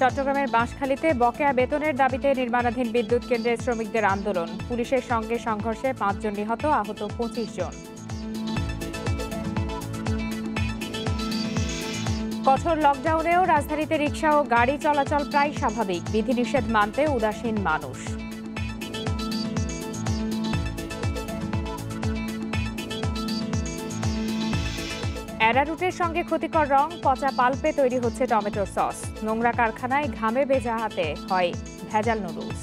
চট্টগ্রামের বাঁশখালীতে বকেয়া বেতনের দাবিতে নির্মাণাধীন বিদ্যুৎ কেন্দ্রের শ্রমিকদের আন্দোলন। পুলিশের সঙ্গে সংঘর্ষে ৫ জন নিহত, আহত ২৫ জন। কঠোর লকডাউনেও রাজধানীতে রিকশা ও গাড়ি চলাচল প্রায় স্বাভাবিক। বিধিনিষেধ মানতে উদাসীন মানুষ। অ্যারারুটের সঙ্গে ক্ষতিকর রং, পচা পাল্পে তৈরি হচ্ছে টমেটোর সস। নোংরা কারখানায় ঘামে ভেজা হাতে হয় ভেজাল নুডলস।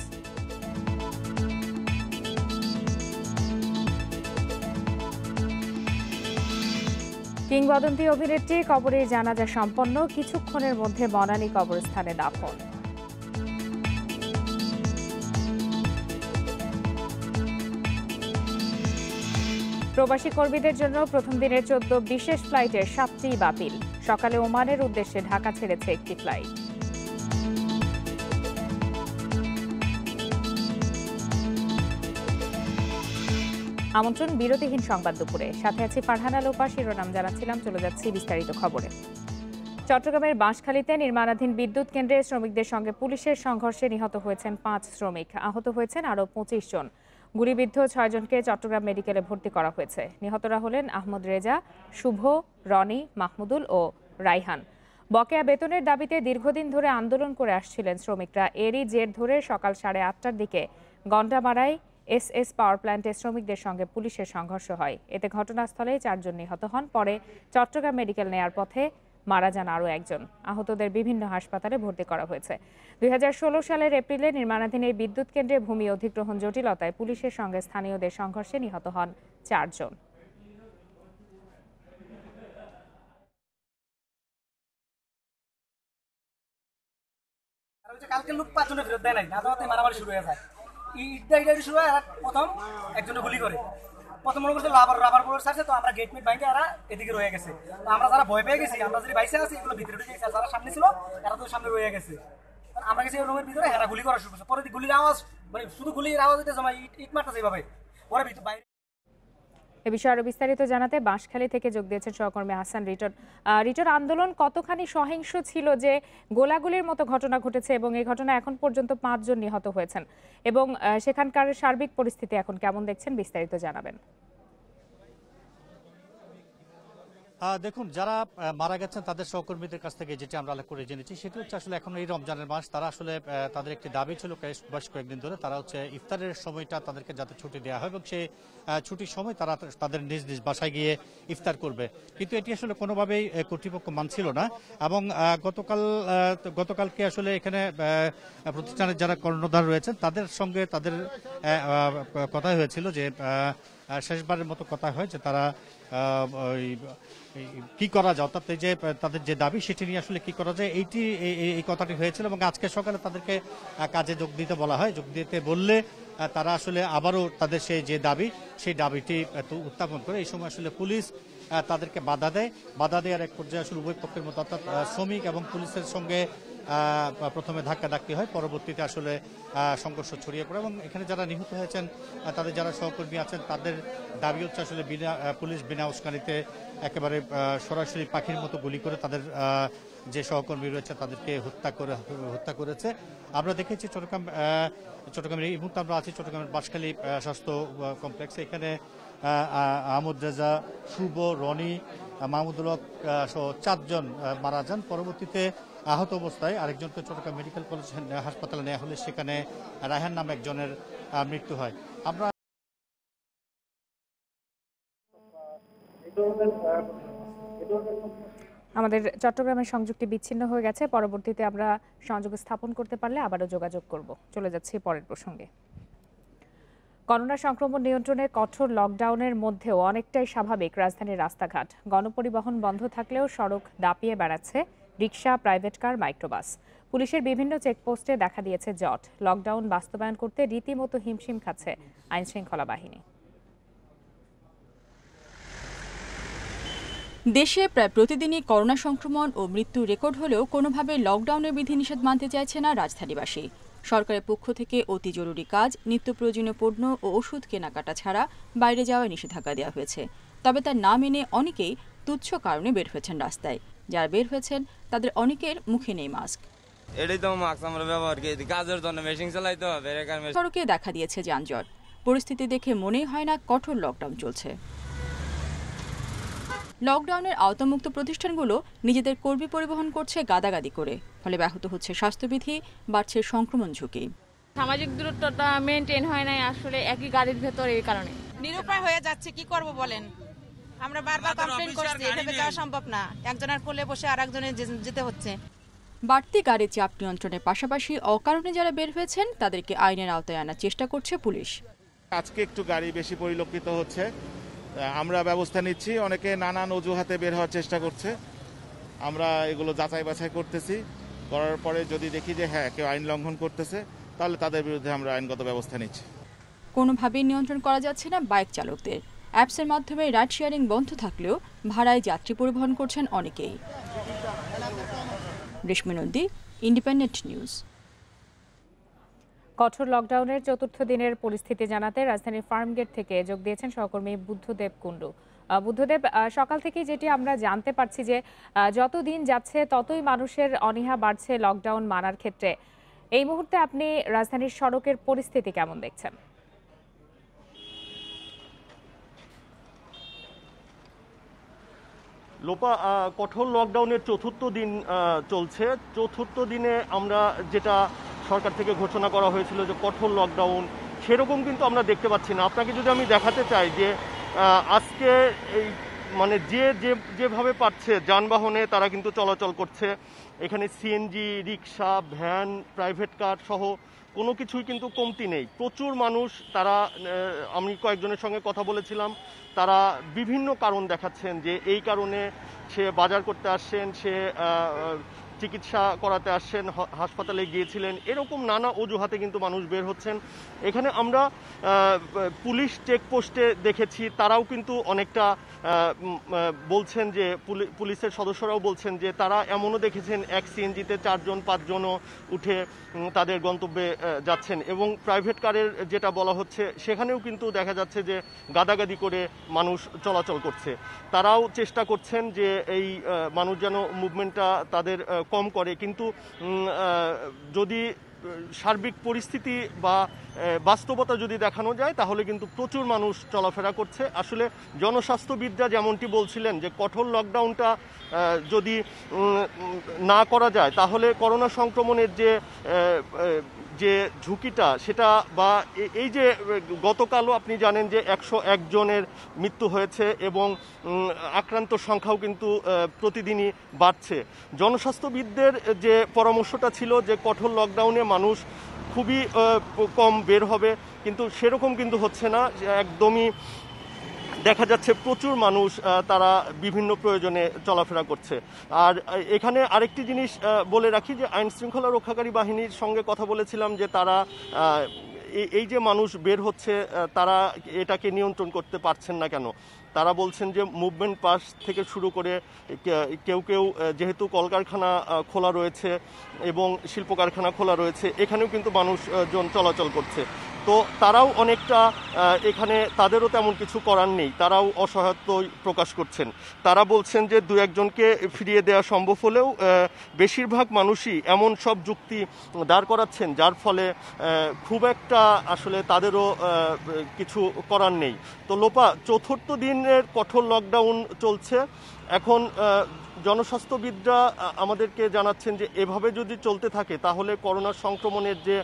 কিংবদন্তি অভিনেত্রী কবরের জানাজা সম্পন্ন, কিছুক্ষণের মধ্যে বনানী কবরস্থানে দাফন। প্রবাসী কর্মীদের জন্য প্রথম দিনের ১৪ বিশেষ ফ্লাইটের ৭টি বাতিল। সকালে ওমানের উদ্দেশ্যে ঢাকা ছেড়েছে একটি ফ্লাইট। আমন্ত্রণ বিরতিহীন সংবাদ দুপুরে, সাথে আছি ফারহানা লোপা। শিরোনাম জানাচ্ছিলাম, চলে যাচ্ছি বিস্তারিত খবরে। চট্টগ্রামের বাঁশখালীতে নির্মাণাধীন বিদ্যুৎ কেন্দ্রে শ্রমিকদের সঙ্গে পুলিশের সংঘর্ষে নিহত হয়েছেন ৫ শ্রমিক, আহত হয়েছেন আরও ২৫ জন। গুলিবিদ্ধ ৬ জনকে চট্টগ্রাম মেডিকেলে ভর্তি করা হয়েছে। নিহতরা হলেন আহমদ রেজা, শুভ, রনি, মাহমুদুল ও রাইহান। বকেয়া বেতনের দাবিতে দীর্ঘদিন ধরে আন্দোলন করে আসছিলেন শ্রমিকরা। এরই জের ধরে সকাল ৮:৩০টার দিকে গন্ডামারায় এসএস পাওয়ার প্ল্যান্টের শ্রমিকদের সঙ্গে পুলিশের সংঘর্ষ হয়। এতে ঘটনাস্থলে ৪ জন নিহত হন। পরে চট্টগ্রাম মেডিকেল নেয়ার পথে মারা যান আরও একজন। আহতদের বিভিন্ন হাসপাতালে ভর্তি করা হয়েছে। ২০১৬ সালের এপ্রিলে নির্মাণাধীন এই বিদ্যুৎ কেন্দ্রে ভূমি অধিগ্রহণ জটিলতায় পুলিশের সঙ্গে স্থানীয়দের সংঘর্ষে নিহত হন ৪ জন। কালকে লোক ৫ জনের ফেরত দেয় নাই, আদালতে মারামারি শুরু হয়ে যায়। ইট শুরু হয়, প্রথম একজনে গুলি করে। প্রথম মনে করছিল রাবার বুলেট ছাড়ছে, তো আমরা গেট মিট ভাঙে এরা এদিকে রয়ে গেছে। তো আমরা যারা ভয় পেয়ে গেছি, আমরা যদি বাইসে আছি, এগুলো ভিতরে ঢুকে গেছে। যারা সামনে ছিল এরা তো সামনে রয়ে গেছে। আমরা গেছি রুমের ভিতরে, এরা গুলি করা শুরু করছে। পরে গুলির আওয়াজ, মানে শুধু গুলির আওয়াজ হইতে জমা ইট মারতেছে এইভাবে। পরে বাইরে এ বিষয়ে আরো বিস্তারিত জানাতে বাঁশখালী থেকে যোগ দিয়েছেন সহকর্মী হাসান রিটন। রিটন, আন্দোলন কতখানি সহিংস ছিল যে গোলাগুলির মতো ঘটনা ঘটেছে এবং এই ঘটনা এখন পর্যন্ত ৫ জন নিহত হয়েছেন, এবং সেখানকার সার্বিক পরিস্থিতি এখন কেমন দেখছেন, বিস্তারিত জানাবেন। দেখুন, যারা মারা গেছেন তাদের সহকর্মীদের কাছ থেকে যেটা আমরা আলাপ করে জেনেছি, সেটা হচ্ছে আসলে এখন এই রমজানের মাস, তারা আসলে তাদের একটি দাবি ছিল বেশ কয়েকদিন ধরে, তারা হচ্ছে ইফতারের সময়টা তাদেরকে যাতে ছুটি দেওয়া হয় এবং সেই ছুটির সময় তারা তাদের নিজ নিজ বাসায় গিয়ে ইফতার করবে। কিন্তু এটি আসলে কোনোভাবেই কর্তৃপক্ষ মানছিল না এবং গতকালকে আসলে এখানে প্রতিষ্ঠানের যারা কর্ণধার রয়েছেন তাদের সঙ্গে তাদের কথা হয়েছিল যে শেষবারের মতো কথা হয় যে তারা কি করা যায়, অর্থাৎ যে তাদের যে দাবি সেটি নিয়ে আসলে কি করা যায় এই কথাটি হয়েছিল। এবং আজকে সকালে তাদেরকে কাজে যোগ দিতে বলা হয়। যোগ দিতে বললে তারা আসলে আবারও তাদের যে দাবি, সেই দাবিটি উত্থাপন করে। এই সময় আসলে পুলিশ তাদেরকে বাধা দেওয়ার এক পর্যায়ে আসলে উভয় পক্ষের মতো, অর্থাৎ শ্রমিক এবং পুলিশের সঙ্গে প্রথমে ধাক্কাধাক্কি হয়, পরবর্তীতে আসলে সংঘর্ষ ছড়িয়ে পড়ে এবং এখানে যারা নিহত হয়েছেন তাদের যারা সহকর্মী আছেন তাদের দাবি হচ্ছে আসলে পুলিশ বিনা উস্কানিতে একেবারে সরাসরি পাখির মতো গুলি করে তাদের যে সহকর্মী রয়েছে তাদেরকে হত্যা করেছে। আমরা দেখেছি চট্টগ্রামের এই মুহূর্তে আমরা আছি চট্টগ্রামের বাঁশখালী স্বাস্থ্য কমপ্লেক্সে। এখানে আহমদ রেজা, শুভ, রনি, মাহমুদুল হক সহ ৪ জন মারা যান। পরবর্তীতে আহত অবস্থায় আরেকজনকে চট্টগ্রাম মেডিকেল কলেজ হাসপাতালে নেওয়া হলে সেখানে রায়হান নামে একজনের মৃত্যু হয়। আমরা আমাদের চট্টগ্রামের সংযোগটি বিচ্ছিন্ন হয়ে গেছে, পরবর্তীতে আমরা সংযোগ স্থাপন করতে পারলে আবারও যোগাযোগ করব। চলে যাচ্ছি পরের প্রসঙ্গে। করোনা সংক্রমণ নিয়ন্ত্রণে কঠোর লকডাউনের মধ্যেও অনেকটাই স্বাভাবিক রাজধানীর রাস্তাঘাট। গণপরিবহন বন্ধ থাকলেও সড়ক দাপিয়ে বেড়াচ্ছে রিকশা, প্রাইভেট কার, মাইক্রোবাস। পুলিশের বিভিন্ন চেকপোস্টে দেখা দিয়েছে জট। লকডাউন বাস্তবায়ন করতে রীতিমতো হিমশিম খাচ্ছে আইনশৃঙ্খলা বাহিনী। দেশে প্রায় প্রতিদিনই করোনা সংক্রমণ ও মৃত্যু রেকর্ড হলেও কোনোভাবে লকডাউনের বিধিনিষেধ মানতে চাইছে না রাজধানীবাসী। সরকারের পক্ষ থেকে অতি জরুরি কাজ, নিত্য প্রয়োজনীয় পণ্য ও ওষুধ কেনাকাটা ছাড়া বাইরে যাওয়ায় নিষেধাজ্ঞা দেওয়া হয়েছে। তবে তা না মেনে অনেকেই তুচ্ছ কারণে বের হয়েছেন রাস্তায়। যারা বের হয়েছেন তাদের অনেকের মুখে নেই মাস্ক। এটাই তো মাস্ক আমরা ব্যবহার করি, কাজের জন্য মেশিন চালাইতে হবে। সড়কে দেখা দিয়েছে যানজট। পরিস্থিতি দেখে মনেই হয় না কঠোর লকডাউন চলছে। লকডাউনের আওতামুক্ত প্রতিষ্ঠানগুলো নিজেদের কর্মী পরিবহন করছে গাদাগাদি করে, ফলে ব্যাহত হচ্ছে স্বাস্থ্যবিধি, বাড়ছে সংক্রমণ ঝুঁকি। সামাজিক দূরত্বটা মেনটেন হয় নাই আসলে একই গাড়ির ভেতর, এই কারণে নিরুপায় হয়ে যাচ্ছে। কি করব বলেন, আমরা বারবার কমপ্লেইন করছি, এভাবে যাওয়া সম্ভব না। একজনের কোলে বসে আরেকজনের যেতে হচ্ছে। বাড়তি গাড়ির চাপ নিয়ন্ত্রণের পাশাপাশি অকারণে যারা বের হয়েছেন তাদেরকে আইনের আওতায় আনার চেষ্টা করছে পুলিশ। আজকে একটু গাড়ি বেশি পরিলক্ষিত হচ্ছে, আমরা ব্যবস্থা নিচ্ছি। অনেকে নানান অজুহাতে বের হওয়ার চেষ্টা করছে, আমরা এগুলো যাচাই বাছাই করতেছি। করার পরে যদি দেখি যে হ্যাঁ কেউ আইন লঙ্ঘন করতেছে, তাহলে তাদের বিরুদ্ধে আমরা আইনগত ব্যবস্থা নিচ্ছি। কোনোভাবেই নিয়ন্ত্রণ করা যাচ্ছে না বাইক চালকদের। অ্যাপসের মাধ্যমে রাইড শেয়ারিং বন্ধ থাকলেও ভাড়ায় যাত্রী পরিবহন করছেন অনেকেই। রেশমি নন্দী, ইন্ডিপেন্ডেন্ট নিউজ। কঠোর লকডাউনের চতুর্থ দিনের পরিস্থিতি জানাতে রাজধানীর ফার্মগেট থেকে যোগ দিয়েছেন সহকর্মী বুদ্ধদেব কুণ্ডু। বুদ্ধদেব, সকাল থেকে যেটি আমরা জানতে পারছি যে যত দিন যাচ্ছে ততই মানুষের অনীহা বাড়ছে লকডাউন মানার ক্ষেত্রে। এই মুহূর্তে আপনি রাজধানীর সড়কের পরিস্থিতি কেমন দেখছেন? লোপা, কঠোর লকডাউনের চতুর্থ দিন চলছে। চতুর্থ দিনে আমরা যেটা সরকার থেকে ঘোষণা করা হয়েছিল যে কঠোর লকডাউন, সেরকম কিন্তু আমরা দেখতে পাচ্ছি না। আপনাকে যদি আমি দেখাতে চাই যে আজকে এই মানে যেভাবে পাচ্ছে যানবাহনে তারা কিন্তু চলাচল করছে। এখানে সিএনজি, রিক্সা, ভ্যান, প্রাইভেট কার সহ কোনো কিছুই কিন্তু কমতি নেই। প্রচুর মানুষ, তারা, আমি কয়েকজনের সঙ্গে কথা বলেছিলাম, তারা বিভিন্ন কারণ দেখাচ্ছেন যে এই কারণে সে বাজার করতে আসছেন, সে চিকিৎসা করাতে আসছেন, হাসপাতালে গিয়েছিলেন, এরকম নানা অজুহাতে কিন্তু মানুষ বের হচ্ছেন। এখানে আমরা পুলিশ চেকপোস্টে দেখেছি, তারাও কিন্তু অনেকটা বলছেন যে পুলিশের সদস্যরাও বলছেন যে তারা এমনও দেখেছেন এক সিএনজিতে 4-5 জনও উঠে তাদের গন্তব্যে যাচ্ছেন। এবং প্রাইভেট কারের যেটা বলা হচ্ছে সেখানেও কিন্তু দেখা যাচ্ছে যে গাদাগাদি করে মানুষ চলাচল করছে। তারাও চেষ্টা করছেন যে এই মানুষ যেন মুভমেন্টটা তাদের কম করে, কিন্তু যদি সার্বিক পরিস্থিতি বা বাস্তবতা যদি দেখানো যায় তাহলে কিন্তু প্রচুর মানুষ চলাফেরা করছে। আসলে জনস্বাস্থ্যবিদরা যেমনটি বলছিলেন যে কঠোর লকডাউনটা যদি না করা যায় তাহলে করোনা সংক্রমণের যে ঝুঁকিটা সেটা, বা এই যে গতকালও আপনি জানেন যে 101 জনের মৃত্যু হয়েছে এবং আক্রান্ত সংখ্যাও কিন্তু প্রতিদিনই বাড়ছে। জনস্বাস্থ্যবিদদের যে পরামর্শটা ছিল যে কঠোর লকডাউনে মানুষ খুবই কম বের হবে, কিন্তু সেরকম কিন্তু হচ্ছে না। একদমই দেখা যাচ্ছে প্রচুর মানুষ তারা বিভিন্ন প্রয়োজনে চলাফেরা করছে। আর এখানে আরেকটি জিনিস বলে রাখি যে আইন শৃঙ্খলা রক্ষাকারী বাহিনীর সঙ্গে কথা বলেছিলাম যে তারা এই যে মানুষ বের হচ্ছে তারা এটাকে নিয়ন্ত্রণ করতে পারছেন না কেন। তারা বলছেন যে মুভমেন্ট পাস থেকে শুরু করে কেউ যেহেতু কলকারখানা খোলা রয়েছে এবং শিল্প কারখানা খোলা রয়েছে, এখানেও কিন্তু মানুষজন চলাচল করছে। তো তারাও অনেকটা এখানে তাদেরও তেমন কিছু করার নেই, তারাও অসহায়ত্ব প্রকাশ করছেন। তারা বলছেন যে 2-1 জনকে ফিরিয়ে দেওয়া সম্ভব হলেও বেশিরভাগ মানুষই এমন সব যুক্তি দাঁড় করাচ্ছেন যার ফলে খুব একটা আসলে তাদেরও কিছু করার নেই। তো লোপা, চতুর্থ দিনের কঠোর লকডাউন চলছে। এখন জনস্বাস্থ্যবিদরা আমাদেরকে জানাচ্ছেন যে এভাবে যদি চলতে থাকে তাহলে করোনা সংক্রমণের যে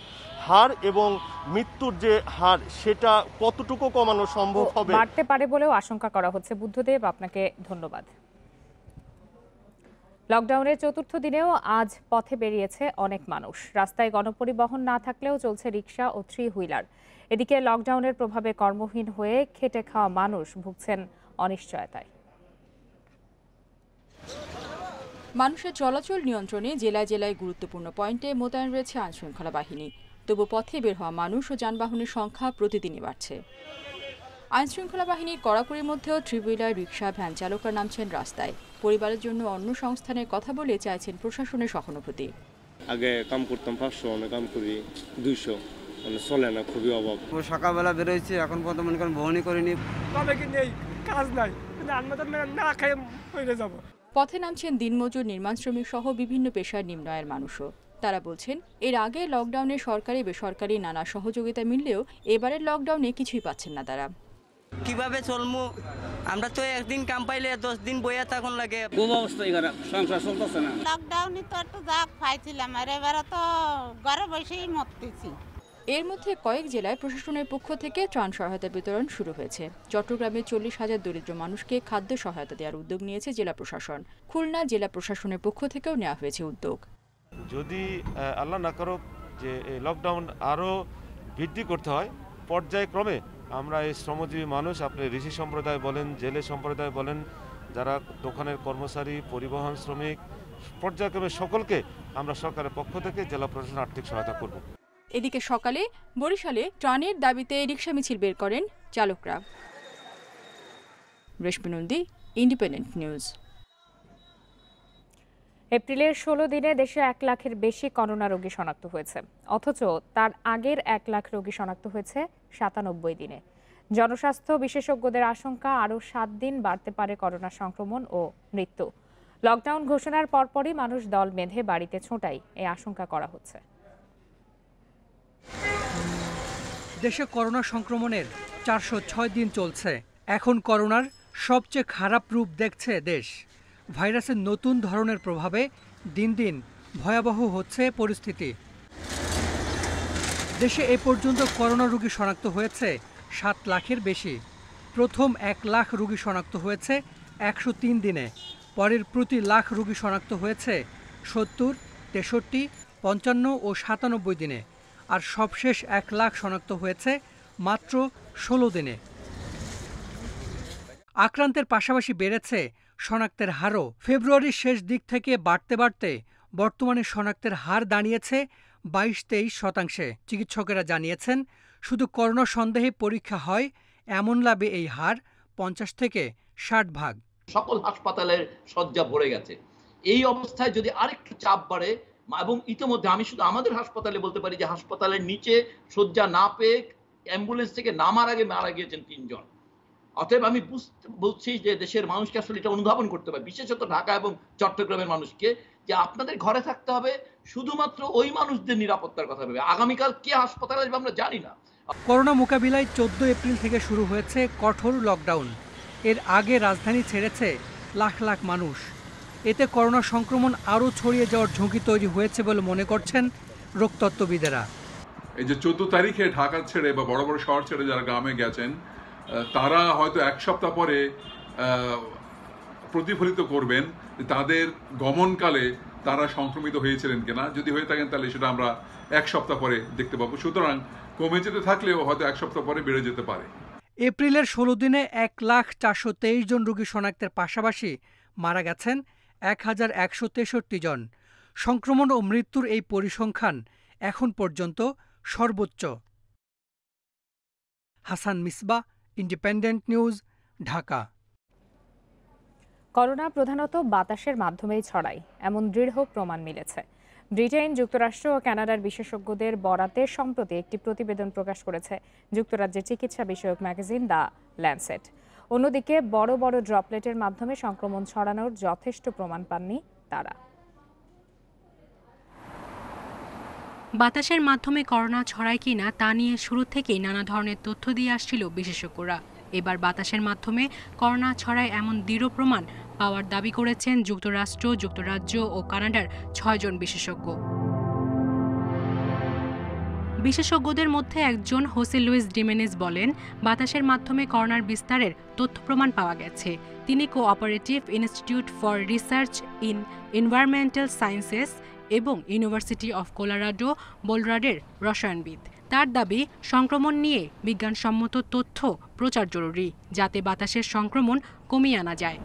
হার এবং মৃত্যুর যে হার সেটা কতটুকু কমানো সম্ভব হবে, বাড়তে পারে বলেও আশঙ্কা করা হচ্ছে। বুদ্ধদেব, আপনাকে ধন্যবাদ। লকডাউনের চতুর্থ দিনেও আজ পথে বেরিয়েছে অনেক মানুষ। রাস্তায় গণপরিবহন না থাকলেও চলছে রিক্সা ও 3 হুইলার। এদিকে লকডাউনের প্রভাবে কর্মহীন হয়ে খেটে খাওয়া মানুষ ভুগছেন অনিশ্চয়তায়। মানুষের চলাচল নিয়ন্ত্রণে জেলায় জেলায় গুরুত্বপূর্ণ পয়েন্টে মোতায়েন রয়েছে আইনশৃঙ্খলা বাহিনী। তবু পথে বের হওয়া মানুষ ও যানবাহনের সংখ্যা প্রতিদিনই বাড়ছে। আইনশৃঙ্খলা বাহিনীর কড়াকড়ির মধ্যেও 3 হুইলার, রিক্সা, ভ্যান চালকরা নামছেন রাস্তায়। পরিবারের জন্য অন্য সংস্থানের কথা বলে চাইছেন প্রশাসনের সহানুভূতি। আগে কাম করতাম 500, আমি কাম করি 200, মানে চলে না, খুবই অভাব। সকালবেলা বেরোইছি, এখন পর্যন্ত মনে করেন বহনই করিনি। তবে কি নেই, কাজ নাই, না খেয়ে হয়ে যাব। পথে নামছেন দিনমজুর, নির্মাণ শ্রমিক সহ বিভিন্ন পেশার নিম্ন আয়ের মানুষও। তারা বলছেন, এর আগে লকডাউনে সরকারি বেসরকারি নানা সহযোগিতা মিললেও এবারের লকডাউনে কিছুই পাচ্ছেন না তারা। কিভাবে চলমু? আমরা তো একদিন কাম পাইলে 10 দিন বইয়া থাকুন লাগে। খুব অবস্থা এখানে, সংসার চলতেছে না। লকডাউনে তো একটু যা পাইছিলাম, আর এবারে তো ঘরে বসেই মরতেছি। এর মধ্যে কয়েক জেলায় প্রশাসনের পক্ষ থেকে ত্রাণ সহায়তা বিতরণ শুরু হয়েছে। চট্টগ্রামে 40,000 দরিদ্র মানুষকে খাদ্য সহায়তা দেওয়ার উদ্যোগ নিয়েছে জেলা প্রশাসন। খুলনা জেলা প্রশাসনের পক্ষ থেকেও নেওয়া হয়েছে উদ্যোগ। যদি আল্লাহ না করুক যে এই লকডাউন আরও বৃদ্ধি করতে হয়, পর্যায়ক্রমে আমরা এই শ্রমজীবী মানুষ, আপনি ঋষি সম্প্রদায় বলেন, জেলে সম্প্রদায় বলেন, যারা দোকানের কর্মচারী, পরিবহন শ্রমিক, পর্যায়ক্রমে সকলকে আমরা সরকারের পক্ষ থেকে জেলা প্রশাসন আর্থিক সহায়তা করব। এদিকে সকালে বরিশালে ত্রাণের দাবিতে রিকশা মিছিল বের করেন চালকরা। রেশমি নন্দী, ইন্ডিপেন্ডেন্ট নিউজ। এপ্রিলের 16 দিনে দেশে 1 লাখের বেশি করোনা রোগী শনাক্ত হয়েছে, অথচ তার আগের 1 লাখ রোগী শনাক্ত হয়েছে 97 দিনে। জনস্বাস্থ্য বিশেষজ্ঞদের আশঙ্কা আরও 7 দিন বাড়তে পারে করোনা সংক্রমণ ও মৃত্যু। লকডাউন ঘোষণার পরপরই মানুষ দল বেঁধে বাড়িতে ছোটাই এই আশঙ্কা করা হচ্ছে। দেশে করোনা সংক্রমণের 406 দিন চলছে। এখন করোনার সবচেয়ে খারাপ রূপ দেখছে দেশ। ভাইরাসের নতুন ধরনের প্রভাবে দিন দিন ভয়াবহ হচ্ছে পরিস্থিতি। দেশে এ পর্যন্ত করোনা রোগী শনাক্ত হয়েছে 7 লাখের বেশি। প্রথম 1 লাখ রোগী শনাক্ত হয়েছে 103 দিনে। পরের প্রতি লাখ রোগী শনাক্ত হয়েছে 70, 63, 55 ও 97 দিনে। আর সবশেষ 1 লাখ শনাক্ত হয়েছে মাত্র 16 দিনে। আক্রান্তের পাশাপাশি বেড়েছে শনাক্তের হারও। ফেব্রুয়ারির শেষ দিক থেকে বাড়তে বাড়তে বর্তমানে শনাক্তের হার দাঁড়িয়েছে 22-23%। চিকিৎসকেরা জানিয়েছেন, শুধু করোনা সন্দেহে পরীক্ষা হয় এমন লাভে এই হার 50 থেকে 60 ভাগ। সকল হাসপাতালের শয্যা ভরে গেছে। এই অবস্থায় যদি আরেকটু চাপ বাড়ে, এবং ইতিমধ্যে আমি শুধু আমাদের হাসপাতালে বলতে পারি যে হাসপাতালের নিচে শয্যা না পেয়ে অ্যাম্বুলেন্স থেকে নামার আগে মারা গিয়েছেন 3 জন। অতএব আমি বলছি যে দেশের মানুষকে আসলে এটা অনুধাবন করতে হবে, বিশেষত ঢাকা এবং চট্টগ্রামের মানুষকে, যে আপনাদের ঘরে থাকতে হবে, শুধুমাত্র ওই মানুষদের নিরাপত্তার কথা ভেবে। আগামীকাল কে হাসপাতালে আসবে আমরা জানি না। করোনা মোকাবিলায় 14 এপ্রিল থেকে শুরু হয়েছে কঠোর লকডাউন। এর আগে রাজধানী ছেড়েছে লাখ লাখ মানুষ। এতে করোনা সংক্রমণ আরও ছড়িয়ে যাওয়ার ঝুঁকি তৈরি হয়েছে বলে মনে করছেন রোগতত্ত্ববিদেরা। এই যে 14 তারিখে ঢাকা ছেড়ে বা বড় বড় শহর ছেড়ে যারা গ্রামে গেছেন, তারা হয়তো 1 সপ্তাহ পরে প্রতিফলিত করবেন তাদের গমনকালে তারা সংক্রমিত হয়েছিলেন কিনা। যদি হয়ে থাকেন তাহলে সেটা আমরা 1 সপ্তাহ পরে দেখতে পাবো। সুতরাং কমে যেতে থাকলেও হয়তো 1 সপ্তাহ পরে বেড়ে যেতে পারে। এপ্রিলের 16 দিনে 1,423 জন রোগী শনাক্তের পাশাপাশি মারা গেছেন 1,163 জন। সংক্রমণ ও মৃত্যুর এই পরিসংখ্যান এখন পর্যন্ত সর্বোচ্চ। Hasan Misbah, independent News, Dhaka. Corona প্রধানত বাতাসের মাধ্যমেই ছড়ায়, এমন দৃঢ় প্রমাণ মিলেছে। ব্রিটেন, যুক্তরাষ্ট্র ও কানাডার বিশেষজ্ঞদের বরাতে সম্প্রতি একটি প্রতিবেদন প্রকাশ করেছে যুক্তরাজ্যের চিকিৎসা বিষয়ক ম্যাগাজিন দ্য ল্যান্সেট। অন্যদিকে বড় বড় ড্রপলেটের মাধ্যমে সংক্রমণ ছড়ানোর যথেষ্ট প্রমাণ পাননি তারা। বাতাসের মাধ্যমে করোনা ছড়ায় কিনা তা নিয়ে শুরু থেকেই নানা ধরনের তথ্য দিয়ে আসছিল বিশেষজ্ঞরা। এবার বাতাসের মাধ্যমে করোনা ছড়ায় এমন দৃঢ় প্রমাণ পাওয়ার দাবি করেছেন যুক্তরাষ্ট্র, যুক্তরাজ্য ও কানাডার 6 জন বিশেষজ্ঞ। বিশেষজ্ঞদের মধ্যে একজন হোসে লুইস ডিমেনেজ বলেন, বাতাসের মাধ্যমে করোনার বিস্তারের তথ্য প্রমাণ পাওয়া গেছে। তিনি cooperative institute for research in environmental sciences এবং ইউনিভার্সিটি অফ কলোরাডো বোল্ডারের রসায়নবিদ। তার দাবি, সংক্রমণ নিয়ে বিজ্ঞানসম্মত তথ্য প্রচার জরুরি, যাতে বাতাসের সংক্রমণ কমিয়ে আনা যায়।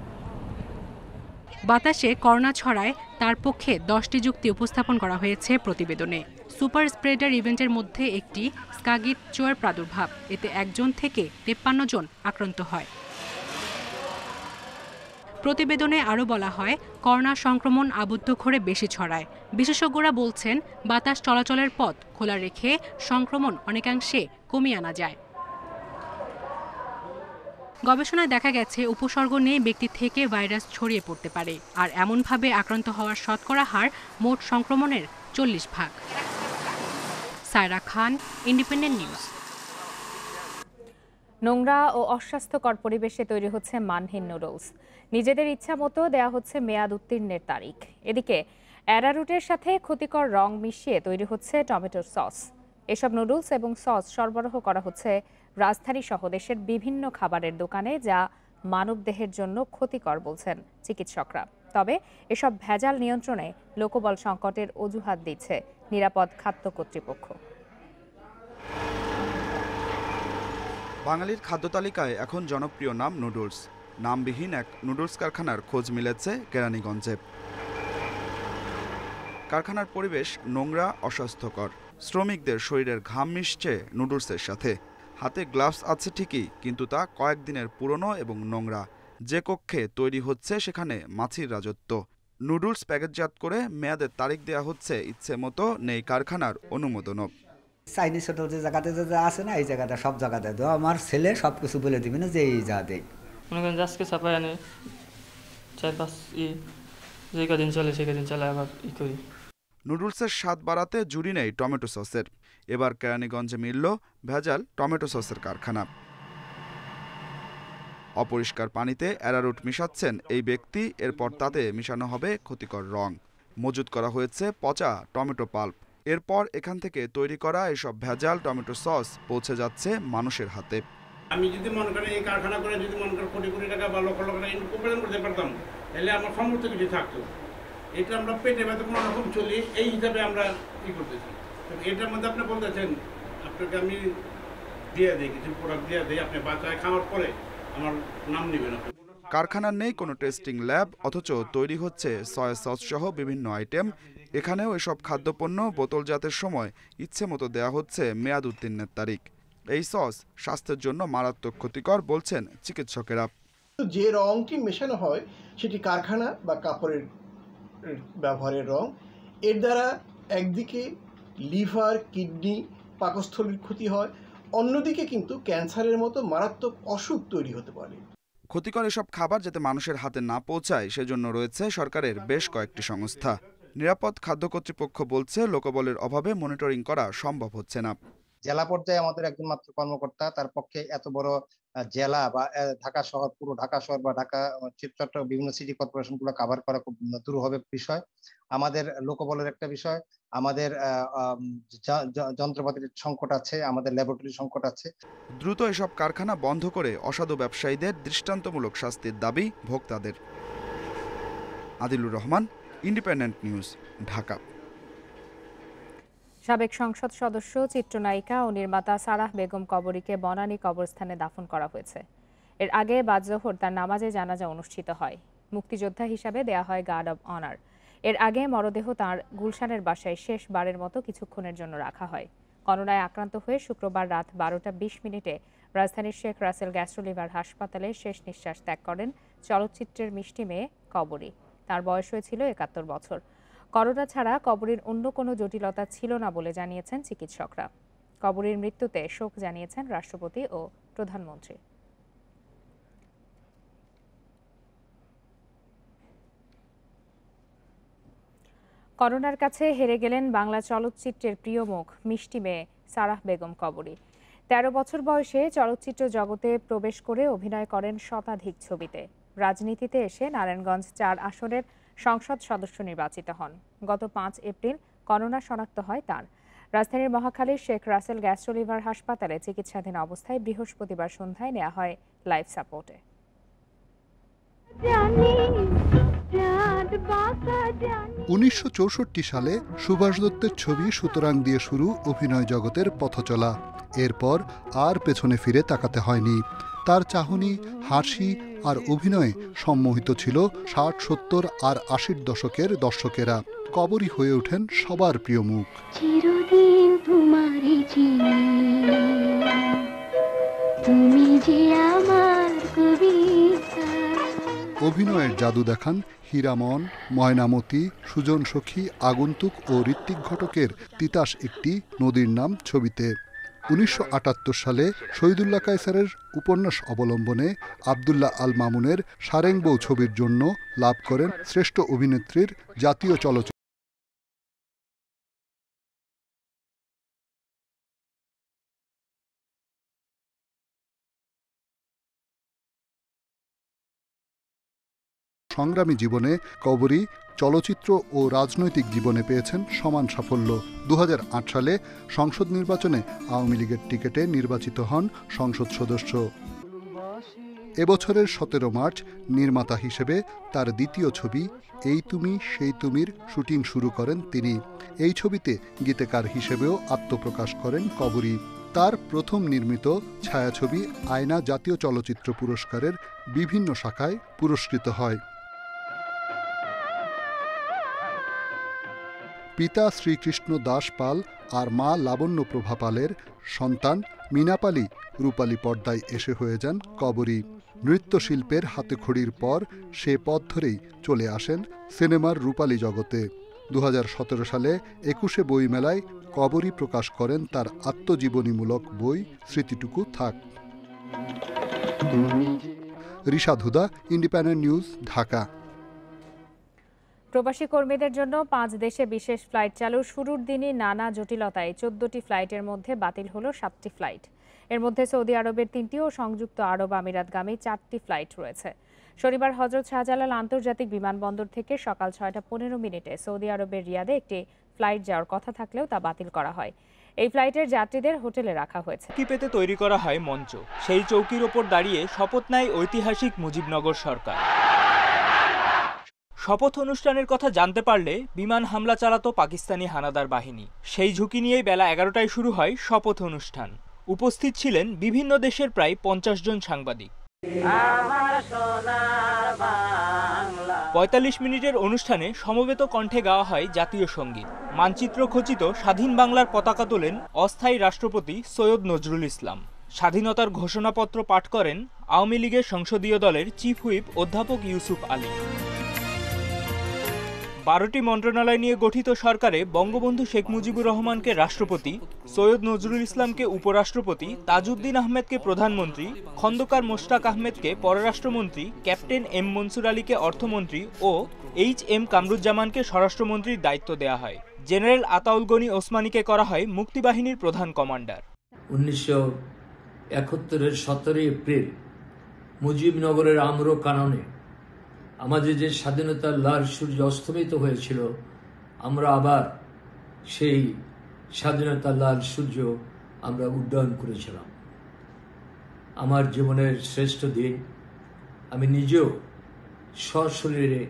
বাতাসে করোনা ছড়ায় তার পক্ষে 10টি যুক্তি উপস্থাপন করা হয়েছে প্রতিবেদনে। সুপার স্প্রেডার ইভেন্টের মধ্যে একটি স্কাগিট চোয়ের প্রাদুর্ভাব। এতে 1 জন থেকে 53 জন আক্রান্ত হয়। প্রতিবেদনে আরও বলা হয়, করোনা সংক্রমণ আবদ্ধ ঘরে বেশি ছড়ায়। বিশেষজ্ঞরা বলছেন, বাতাস চলাচলের পথ খোলা রেখে সংক্রমণ অনেকাংশে কমিয়ে আনা যায়। গবেষণায় দেখা গেছে, উপসর্গ নেই ব্যক্তি থেকে ভাইরাস ছড়িয়ে পড়তে পারে, আর এমনভাবে আক্রান্ত হওয়ার শতকরা হার মোট সংক্রমণের 40 ভাগ। সায়রা খান, ইন্ডিপেন্ডেন্ট নিউজ। নোংরা ও অস্বাস্থ্যকর পরিবেশে তৈরি হচ্ছে মানহীন নুডলস। নিজেদের ইচ্ছা মতো দেয়া হচ্ছে মেয়াদ উত্তীর্ণের তারিখ। এদিকে অ্যারারুটের সাথে ক্ষতিকর রং মিশিয়ে তৈরি হচ্ছে টমেটোর সস। এসব নুডলস এবং সস সরবরাহ করা হচ্ছে রাজধানী সহ দেশের বিভিন্ন খাবারের দোকানে, যা মানবদেহের জন্য ক্ষতিকর বলছেন চিকিৎসকরা। তবে এসব ভেজাল নিয়ন্ত্রণে লোকবল সংকটের অজুহাত দিচ্ছে নিরাপদ খাদ্য কর্তৃপক্ষ। বাঙালির খাদ্য তালিকায় এখন জনপ্রিয় নাম নুডলস। নামবিহীন এক নুডলস কারখানার খোঁজ মিলেছে কেরানীগঞ্জে। কারখানার পরিবেশ নোংরা, অস্বাস্থ্যকর। শ্রমিকদের শরীরের ঘাম মিশছে নুডলসের সাথে। হাতে গ্লাভস আছে ঠিকই, কিন্তু তা কয়েকদিনের পুরনো এবং নোংরা। যে কক্ষে তৈরি হচ্ছে সেখানে মাছির রাজত্ব। নুডলস প্যাকেটজাত করে মেয়াদের তারিখ দেওয়া হচ্ছে ইচ্ছে মতো, নেই কারখানার অনুমোদনও। চাইনিজ হোটেল যে জায়গাতে যা আছে না, এই জায়গাটা সব জায়গাতে দেওয়া। আমার ছেলে সব কিছু বলে দিবে না যে এই যা দেয়। মনে করেন আজকে ছাপাই আনে 4-5 যে কদিন চলে সে কদিন চলে আবার করি। নুডলসের স্বাদ বাড়াতে জুড়ি নেই টমেটো সসের। এবার কেরানীগঞ্জে মিলল ভেজাল টমেটো সসের কারখানা। অপরিষ্কার পানিতে অ্যারারুট মিশাচ্ছেন এই ব্যক্তি। এরপর তাতে মিশানো হবে ক্ষতিকর রং। মজুত করা হয়েছে পচা টমেটো পাল্প। এরপর এখান থেকে তৈরি করা এসব ভেজাল টমেটো সস পৌঁছে যাচ্ছে মানুষের হাতে। আমি যদি মনে করি এই কারখানা করে যদি মনে করি কোটি কোটি টাকা বা লক্ষ লক্ষ টাকা উপার্জন করতে পারতাম, তাহলে আমার সমস্ত কিছু থাকতো। এটা আমরা পেটে ব্যথা কোনো রকম চলি, এই হিসাবে আমরা কি করতেছি। এটার মধ্যে আপনি বলতেছেন আপনাকে আমি দিয়ে দিই, কিছু প্রোডাক্ট দিয়ে দিই, আপনি বাচ্চায় খাওয়ার পরে আমার নাম নেবেন। কারখানার নেই কোনো টেস্টিং ল্যাব, অথচ তৈরি হচ্ছে সয়া সস সহ বিভিন্ন আইটেম। এখানেও এসব খাদ্যপণ্য বোতলজাতের সময় ইচ্ছে মতো দেওয়া হচ্ছে মেয়াদ উত্তীর্ণের তারিখ। এই সস স্বাস্থ্যের জন্য মারাত্মক ক্ষতিকর বলছেন চিকিৎসকেরা। যে রংটি মেশানো হয় সেটি কারখানা বা কাপড়ের ব্যবহারের রং। এর দ্বারা একদিকে লিভার, কিডনি, পাকস্থলীর ক্ষতি হয়, অন্যদিকে কিন্তু ক্যান্সারের মতো মারাত্মক অসুখ তৈরি হতে পারে। ক্ষতিকর এসব খাবার যাতে মানুষের হাতে না পৌঁছায় সেজন্য রয়েছে সরকারের বেশ কয়েকটি সংস্থা। নিরাপদ খাদ্য কর্তৃপক্ষ বলছে লোকবলের অভাবে মনিটরিং করা সম্ভব হচ্ছে না। জেলা পর্যায়ে আমাদের একজন মাত্র কর্মকর্তা, তার পক্ষে এত বড় জেলা বা ঢাকা শহর, পুরো ঢাকা শহর বা ঢাকা চট্টগ্রাম বিভিন্ন সিটি কর্পোরেশনগুলো কভার করা খুব দুরূহ বিষয়। আমাদের লোকবলের একটা বিষয়, আমাদের যন্ত্রপাতির সংকট আছে, আমাদের ল্যাবরেটরি সংকট আছে। দ্রুত এসব কারখানা বন্ধ করে অসাধু ব্যবসায়ীদের দৃষ্টান্তমূলক শাস্তির দাবি ভোক্তাদের। Adilur Rahman, independent News, Dhaka. সাবেক সংসদ সদস্য, চিত্রনায়িকা ও নির্মাতা সারাহ বেগম কবরীকে বনানী কবরস্থানে দাফন করা হয়েছে। এর আগে বাদ-জোহর তার নামাজে জানাজা অনুষ্ঠিত হয়। মুক্তিযোদ্ধা হিসাবে দেয়া হয় গার্ড অব অনার। এর আগে মরদেহ তার গুলশানের বাসায় শেষবারের মতো কিছুক্ষণের জন্য রাখা হয়। করোনায় আক্রান্ত হয়ে শুক্রবার রাত 12টা20 রাজধানীর শেখ রাসেল গ্যাস্ট্রো-লিভার হাসপাতালে শেষ নিঃশ্বাস ত্যাগ করেন চলচ্চিত্রের মিষ্টি মেয়ে কবরী। তার বয়স হয়েছিল 71 বছর। করোনা ছাড়া কবরীর অন্য কোনো জটিলতা ছিল না বলে জানিয়েছেন চিকিৎসকরা। কবরীর মৃত্যুতে শোক জানিয়েছেন রাষ্ট্রপতি ও প্রধানমন্ত্রী। করোনার কাছে হেরে গেলেন বাংলা চলচ্চিত্রের প্রিয় মুখ মিষ্টি মেয়ে সারাহ বেগম কবরী। 13 বছর বয়সে চলচ্চিত্র জগতে প্রবেশ করে অভিনয় করেন শতাধিক ছবিতে। রাজনীতিতে এসে নারায়ণগঞ্জ 4 আসনের সংসদ সদস্য নির্বাচিত হন। গত 5 এপ্রিল করোনা শনাক্ত হয় তার। রাজধানীর মহাখালীর শেখ রাসেল গ্যাস্ট্রো-লিভার হাসপাতালে চিকিৎসাধীন অবস্থায় বৃহস্পতিবার সন্ধ্যায় নেওয়া হয় লাইফ সাপোর্টে। 1964 সালে সুভাষ দত্তের ছবি সুতরাং দিয়ে শুরু অভিনয় জগতের পথচলা। এরপর আর পেছনে ফিরে তাকাতে হয়নি। তার চাহনি, হাসি আর অভিনয়ে সম্মোহিত ছিল 60, 70 আর 80-র দশকের দর্শকেরা। কবরী হয়ে ওঠেন সবার প্রিয় মুখ। চিরদিন তোমারই চিনি, তুমি যে আমার কবিতা। অভিনয়ের জাদু দেখান হীরামন, ময়নামতি, সুজন সখী, আগন্তুক ও ঋত্বিক ঘটকের তিতাস একটি নদীর নাম ছবিতে। 1978 সালে শহীদুল্লাহ কায়সারের উপন্যাস অবলম্বনে আব্দুল্লাহ আল মামুনের সারেং বউ ছবির জন্য লাভ করেন শ্রেষ্ঠ অভিনেত্রীর জাতীয় চলচ্চিত্র সংগ্রামী জীবনে কবরী চলচ্চিত্র ও রাজনৈতিক জীবনে পেয়েছেন সমান সাফল্য। 2008 সালে সংসদ নির্বাচনে আওয়ামী লীগের টিকিটে নির্বাচিত হন সংসদ সদস্য। এবছরের 17 মার্চ নির্মাতা হিসেবে তার দ্বিতীয় ছবি এই তুমি সেই তুমির শুটিং শুরু করেন তিনি। এই ছবিতে গীতিকার হিসেবেও আত্মপ্রকাশ করেন কবরী। তার প্রথম নির্মিত ছায়াছবি আয়না জাতীয় চলচ্চিত্র পুরস্কারের বিভিন্ন শাখায় পুরস্কৃত হয়। পিতা শ্রীকৃষ্ণ দাস পাল আর মা লাবণ্য প্রভা পালের সন্তান মীনাপালি রূপালী পর্দায় এসে হয়ে যান কবরী। নৃত্যশিল্পের হাতেখড়ির পর সে পথ ধরেই চলে আসেন সিনেমার রূপালী জগতে। 2017 সালে 21শে বইমেলায় কবরী প্রকাশ করেন তার আত্মজীবনীমূলক বই স্মৃতিটুকু থাক। রিশাদ হুদা, ইন্ডিপেন্ডেন্ট নিউজ, ঢাকা। প্রবাসী কর্মীদের জন্য 5 দেশে বিশেষ ফ্লাইট চালুর শুরুর দিনই নানা জটিলতায় 14টি ফ্লাইটের মধ্যে বাতিল হলো 7টি ফ্লাইট। এর মধ্যে সৌদি আরবের 3টি ও সংযুক্ত আরব আমিরাতগামী 4টি ফ্লাইট রয়েছে। শনিবার হযরত শাহজালাল আন্তর্জাতিক বিমানবন্দর থেকে সকাল 6টা 15 সৌদি আরবের রিয়াদে একটি ফ্লাইট যাওয়ার কথা থাকলেও তা বাতিল করা হয়। এই ফ্লাইটের যাত্রীদের হোটেলে রাখা হয়েছে। চৌকি পেতে তৈরি করা হয় মঞ্চ। সেই চৌকির ওপর দাঁড়িয়ে শপথ নেয় ঐতিহাসিক মুজিবনগর সরকার। শপথ অনুষ্ঠানের কথা জানতে পারলে বিমান হামলা চালাতো পাকিস্তানি হানাদার বাহিনী। সেই ঝুঁকি নিয়েই বেলা 11টায় শুরু হয় শপথ অনুষ্ঠান। উপস্থিত ছিলেন বিভিন্ন দেশের প্রায় 50 জন সাংবাদিক। 45 মিনিটের অনুষ্ঠানে সমবেত কণ্ঠে গাওয়া হয় জাতীয় সঙ্গীত। মানচিত্র খচিত স্বাধীন বাংলার পতাকা তোলেন অস্থায়ী রাষ্ট্রপতি সৈয়দ নজরুল ইসলাম। স্বাধীনতার ঘোষণাপত্র পাঠ করেন আওয়ামী লীগের সংসদীয় দলের চিফ হুইপ অধ্যাপক ইউসুফ আলী। 12টি মন্ত্রণালয় নিয়ে গঠিত সরকারে বঙ্গবন্ধু শেখ মুজিবুর রহমানকে রাষ্ট্রপতি, সৈয়দ নজরুল ইসলামকে উপরাষ্ট্রপতি, তাজউদ্দিন আহমেদকে প্রধানমন্ত্রী, খন্দকার মোশতাক আহমেদকে পররাষ্ট্রমন্ত্রী, ক্যাপ্টেন এম মনসুর আলীকে অর্থমন্ত্রী ও এইচ.এম. কামরুজ্জামানকে স্বরাষ্ট্রমন্ত্রীর দায়িত্ব দেওয়া হয়। জেনারেল আতাউল গনি ওসমানীকে করা হয় মুক্তিবাহিনীর প্রধান কমান্ডার। 1971-এর 17 এপ্রিল মুজিবনগরের আমরো কাননে আমাদের যে স্বাধীনতার লাল সূর্য অস্তমিত হয়েছিল, আমরা আবার সেই স্বাধীনতার লাল সূর্য আমরা উড্ডয়ন করেছিলাম। আমার জীবনের শ্রেষ্ঠ দিন। আমি নিজেও সশরীরে